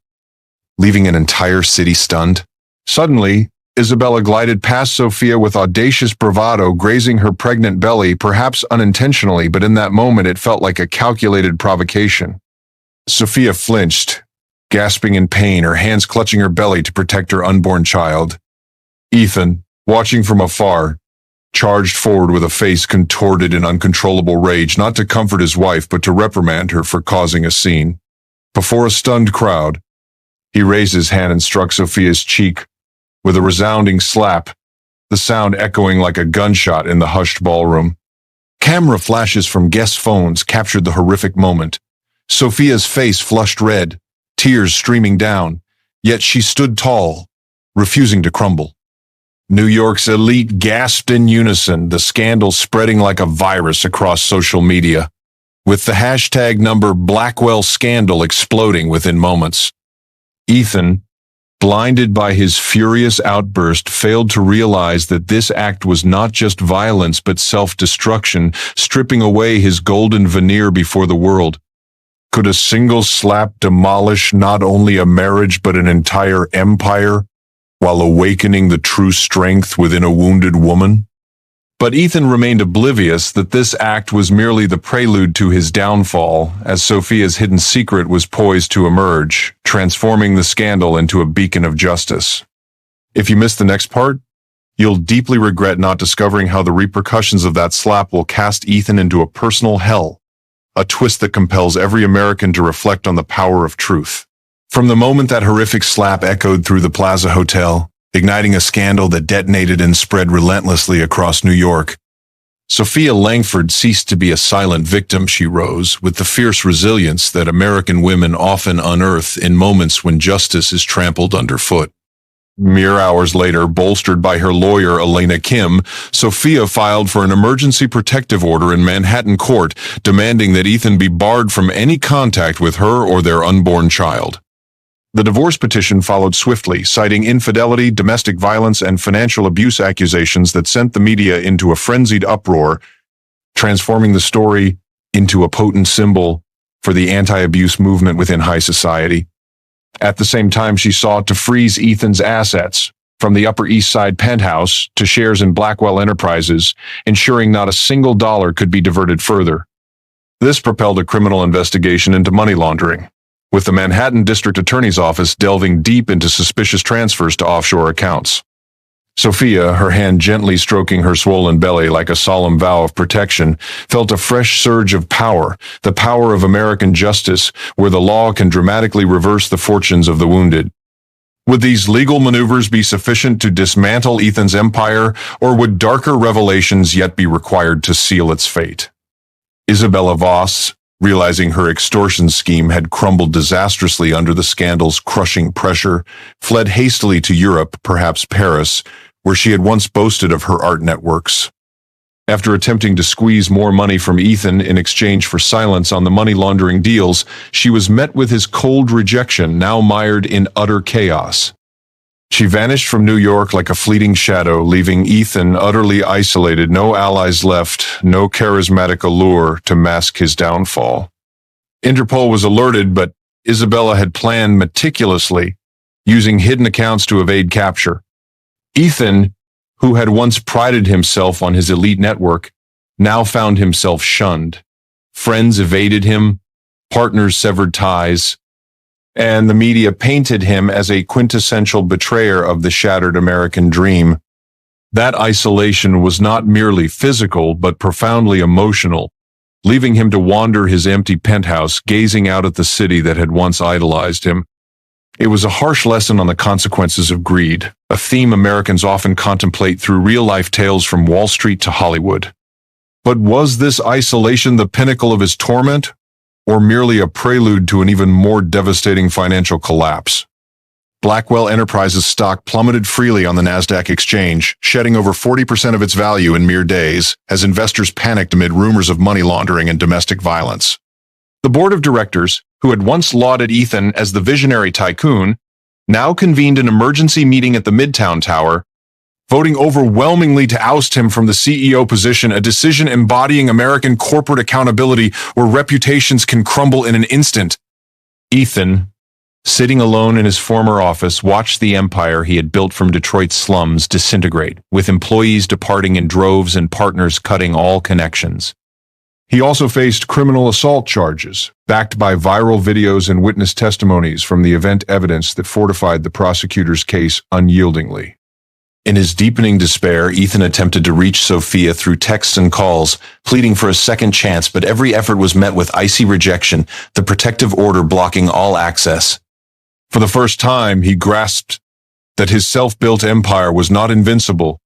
S3: leaving an entire city stunned? Suddenly, Isabella glided past Sophia with audacious bravado, grazing her pregnant belly, perhaps unintentionally, but in that moment it felt like a calculated provocation. Sophia flinched, gasping in pain, her hands clutching her belly to protect her unborn child. Ethan, watching from afar, charged forward with a face contorted in uncontrollable rage, not to comfort his wife, but to reprimand her for causing a scene. Before a stunned crowd, he raised his hand and struck Sophia's cheek with a resounding slap, the sound echoing like a gunshot in the hushed ballroom. Camera flashes from guests' phones captured the horrific moment. Sophia's face flushed red, tears streaming down, yet she stood tall, refusing to crumble. New York's elite gasped in unison, the scandal spreading like a virus across social media, with the hashtag number Blackwell Scandal exploding within moments. Ethan, blinded by his furious outburst, failed to realize that this act was not just violence but self-destruction, stripping away his golden veneer before the world. Could a single slap demolish not only a marriage but an entire empire, while awakening the true strength within a wounded woman? But Ethan remained oblivious that this act was merely the prelude to his downfall, as Sophia's hidden secret was poised to emerge, transforming the scandal into a beacon of justice. If you missed the next part, you'll deeply regret not discovering how the repercussions of that slap will cast Ethan into a personal hell, a twist that compels every American to reflect on the power of truth. From the moment that horrific slap echoed through the Plaza Hotel, igniting a scandal that detonated and spread relentlessly across New York, Sophia Langford ceased to be a silent victim. She rose with the fierce resilience that American women often unearth in moments when justice is trampled underfoot. Mere hours later, bolstered by her lawyer Elena Kim, Sophia filed for an emergency protective order in Manhattan court, demanding that Ethan be barred from any contact with her or their unborn child. The divorce petition followed swiftly, citing infidelity, domestic violence, and financial abuse accusations that sent the media into a frenzied uproar, transforming the story into a potent symbol for the anti-abuse movement within high society. At the same time, she sought to freeze Ethan's assets, from the Upper East Side penthouse to shares in Blackwell Enterprises, ensuring not a single dollar could be diverted further. This propelled a criminal investigation into money laundering, with the Manhattan District Attorney's Office delving deep into suspicious transfers to offshore accounts. Sophia, her hand gently stroking her swollen belly like a solemn vow of protection, felt a fresh surge of power, the power of American justice, where the law can dramatically reverse the fortunes of the wounded. Would these legal maneuvers be sufficient to dismantle Ethan's empire, or would darker revelations yet be required to seal its fate? Isabella Voss, realizing her extortion scheme had crumbled disastrously under the scandal's crushing pressure, fled hastily to Europe, perhaps Paris, where she had once boasted of her art networks. After attempting to squeeze more money from Ethan in exchange for silence on the money laundering deals, she was met with his cold rejection, now mired in utter chaos. She vanished from New York like a fleeting shadow, leaving Ethan utterly isolated, no allies left, no charismatic allure to mask his downfall. Interpol was alerted, but Isabella had planned meticulously, using hidden accounts to evade capture. Ethan, who had once prided himself on his elite network, now found himself shunned. Friends evaded him, partners severed ties, and the media painted him as a quintessential betrayer of the shattered American dream. That isolation was not merely physical, but profoundly emotional, leaving him to wander his empty penthouse, gazing out at the city that had once idolized him. It was a harsh lesson on the consequences of greed, a theme Americans often contemplate through real-life tales from Wall Street to Hollywood. But was this isolation the pinnacle of his torment, or merely a prelude to an even more devastating financial collapse? Blackwell Enterprises stock plummeted freely on the Nasdaq exchange, shedding over 40% of its value in mere days, as investors panicked amid rumors of money laundering and domestic violence. The board of directors, who had once lauded Ethan as the visionary tycoon, now convened an emergency meeting at the Midtown Tower, voting overwhelmingly to oust him from the CEO position, a decision embodying American corporate accountability where reputations can crumble in an instant. Ethan, sitting alone in his former office, watched the empire he had built from Detroit's slums disintegrate, with employees departing in droves and partners cutting all connections. He also faced criminal assault charges, backed by viral videos and witness testimonies from the event evidence that fortified the prosecutor's case unyieldingly. In his deepening despair, Ethan attempted to reach Sophia through texts and calls, pleading for a second chance, but every effort was met with icy rejection, the protective order blocking all access. For the first time, he grasped that his self-built empire was not invincible,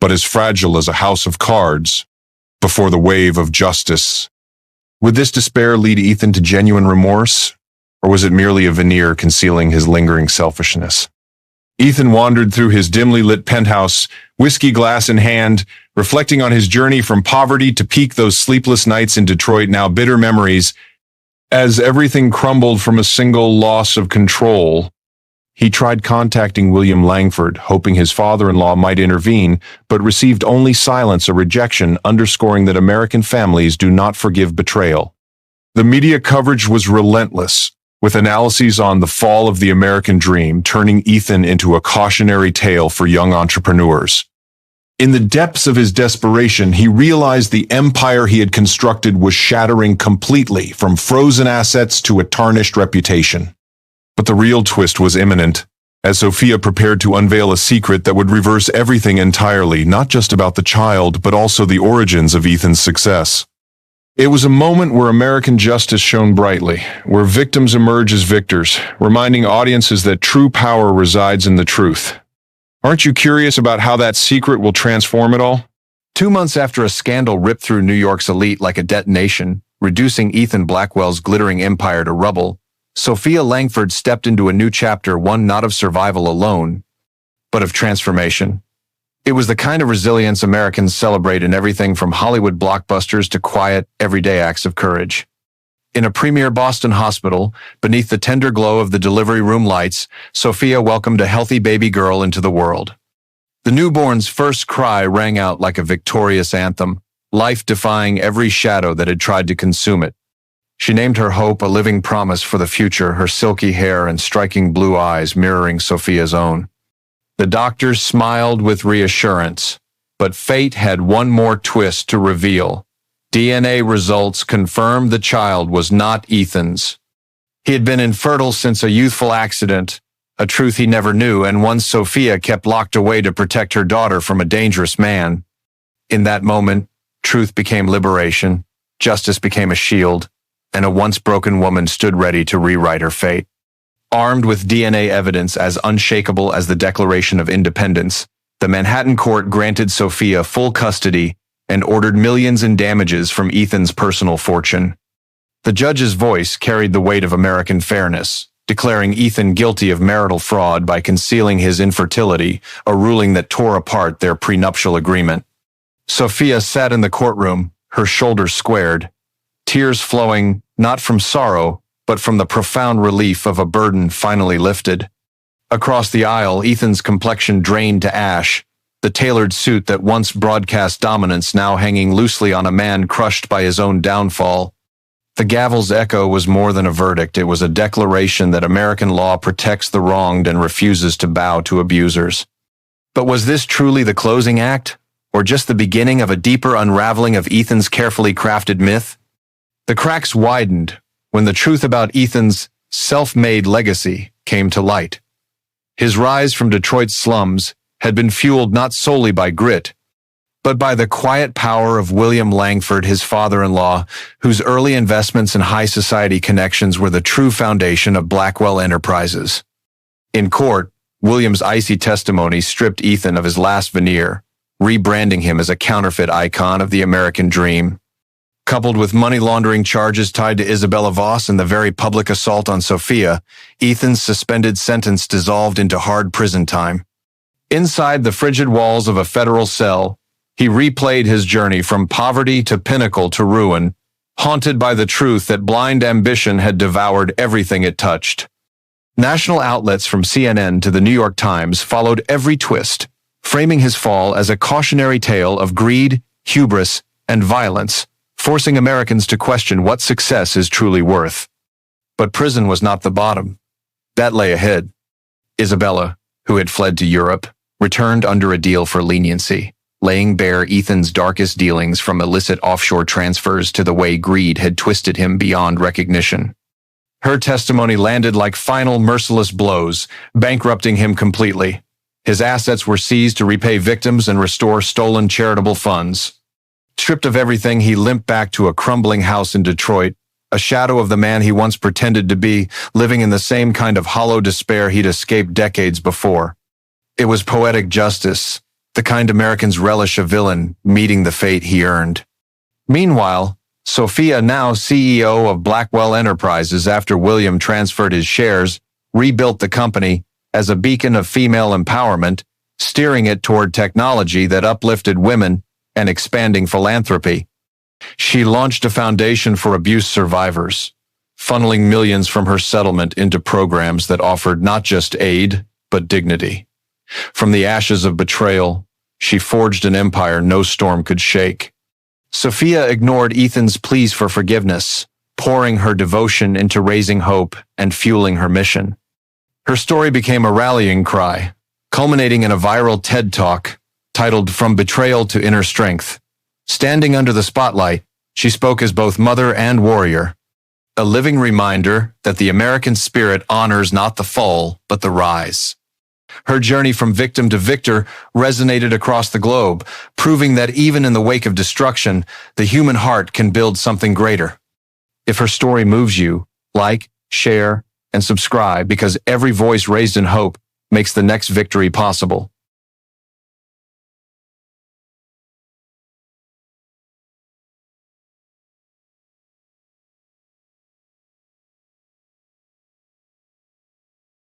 S3: but as fragile as a house of cards before the wave of justice. Would this despair lead Ethan to genuine remorse, or was it merely a veneer concealing his lingering selfishness? Ethan wandered through his dimly lit penthouse, whiskey glass in hand, reflecting on his journey from poverty to peak, those sleepless nights in Detroit, now bitter memories. As everything crumbled from a single loss of control, he tried contacting William Langford, hoping his father-in-law might intervene, but received only silence, a rejection underscoring that American families do not forgive betrayal. The media coverage was relentless, with analyses on the fall of the American dream, turning Ethan into a cautionary tale for young entrepreneurs. In the depths of his desperation, he realized the empire he had constructed was shattering completely, from frozen assets to a tarnished reputation. But the real twist was imminent, as Sophia prepared to unveil a secret that would reverse everything entirely, not just about the child, but also the origins of Ethan's success. It was a moment where American justice shone brightly, where victims emerge as victors, reminding audiences that true power resides in the truth. Aren't you curious about how that secret will transform it all?
S2: 2 months after a scandal ripped through New York's elite like a detonation, reducing Ethan Blackwell's glittering empire to rubble, Sophia Langford stepped into a new chapter, one not of survival alone, but of transformation. It was the kind of resilience Americans celebrate in everything from Hollywood blockbusters to quiet, everyday acts of courage. In a premier Boston hospital, beneath the tender glow of the delivery room lights, Sophia welcomed a healthy baby girl into the world. The newborn's first cry rang out like a victorious anthem, life-defying every shadow that had tried to consume it. She named her Hope, a living promise for the future, her silky hair and striking blue eyes mirroring Sophia's own. The doctors smiled with reassurance, but fate had one more twist to reveal. DNA results confirmed the child was not Ethan's. He had been infertile since a youthful accident, a truth he never knew, and one Sophia kept locked away to protect her daughter from a dangerous man. In that moment, truth became liberation, justice became a shield, and a once broken woman stood ready to rewrite her fate. Armed with DNA evidence as unshakable as the Declaration of Independence, the Manhattan court granted Sophia full custody and ordered millions in damages from Ethan's personal fortune. The judge's voice carried the weight of American fairness, declaring Ethan guilty of marital fraud by concealing his infertility, a ruling that tore apart their prenuptial agreement. Sophia sat in the courtroom, her shoulders squared, tears flowing not from sorrow, but from the profound relief of a burden finally lifted. Across the aisle, Ethan's complexion drained to ash, the tailored suit that once broadcast dominance now hanging loosely on a man crushed by his own downfall. The gavel's echo was more than a verdict. It was a declaration that American law protects the wronged and refuses to bow to abusers. But was this truly the closing act, or just the beginning of a deeper unraveling of Ethan's carefully crafted myth? The cracks widened when the truth about Ethan's self-made legacy came to light. His rise from Detroit's slums had been fueled not solely by grit, but by the quiet power of William Langford, his father-in-law, whose early investments and high society connections were the true foundation of Blackwell Enterprises. In court, William's icy testimony stripped Ethan of his last veneer, rebranding him as a counterfeit icon of the American dream. Coupled with money laundering charges tied to Isabella Voss and the very public assault on Sophia, Ethan's suspended sentence dissolved into hard prison time. Inside the frigid walls of a federal cell, he replayed his journey from poverty to pinnacle to ruin, haunted by the truth that blind ambition had devoured everything it touched. National outlets from CNN to the New York Times followed every twist, framing his fall as a cautionary tale of greed, hubris, and violence, forcing Americans to question what success is truly worth. But prison was not the bottom. That lay ahead. Isabella, who had fled to Europe, returned under a deal for leniency, laying bare Ethan's darkest dealings from illicit offshore transfers to the way greed had twisted him beyond recognition. Her testimony landed like final merciless blows, bankrupting him completely. His assets were seized to repay victims and restore stolen charitable funds. Stripped of everything, he limped back to a crumbling house in Detroit, a shadow of the man he once pretended to be, living in the same kind of hollow despair he'd escaped decades before. It was poetic justice, the kind Americans relish a villain meeting the fate he earned. Meanwhile, Sophia, now CEO of Blackwell Enterprises after William transferred his shares, rebuilt the company as a beacon of female empowerment, steering it toward technology that uplifted women and expanding philanthropy. She launched a foundation for abuse survivors, funneling millions from her settlement into programs that offered not just aid, but dignity. From the ashes of betrayal, she forged an empire no storm could shake. Sophia ignored Ethan's pleas for forgiveness, pouring her devotion into raising hope and fueling her mission. Her story became a rallying cry, culminating in a viral TED Talk titled From Betrayal to Inner Strength. Standing under the spotlight, she spoke as both mother and warrior, a living reminder that the American spirit honors not the fall, but the rise. Her journey from victim to victor resonated across the globe, proving that even in the wake of destruction, the human heart can build something greater. If her story moves you, like, share, and subscribe, because every voice raised in hope makes the next victory possible.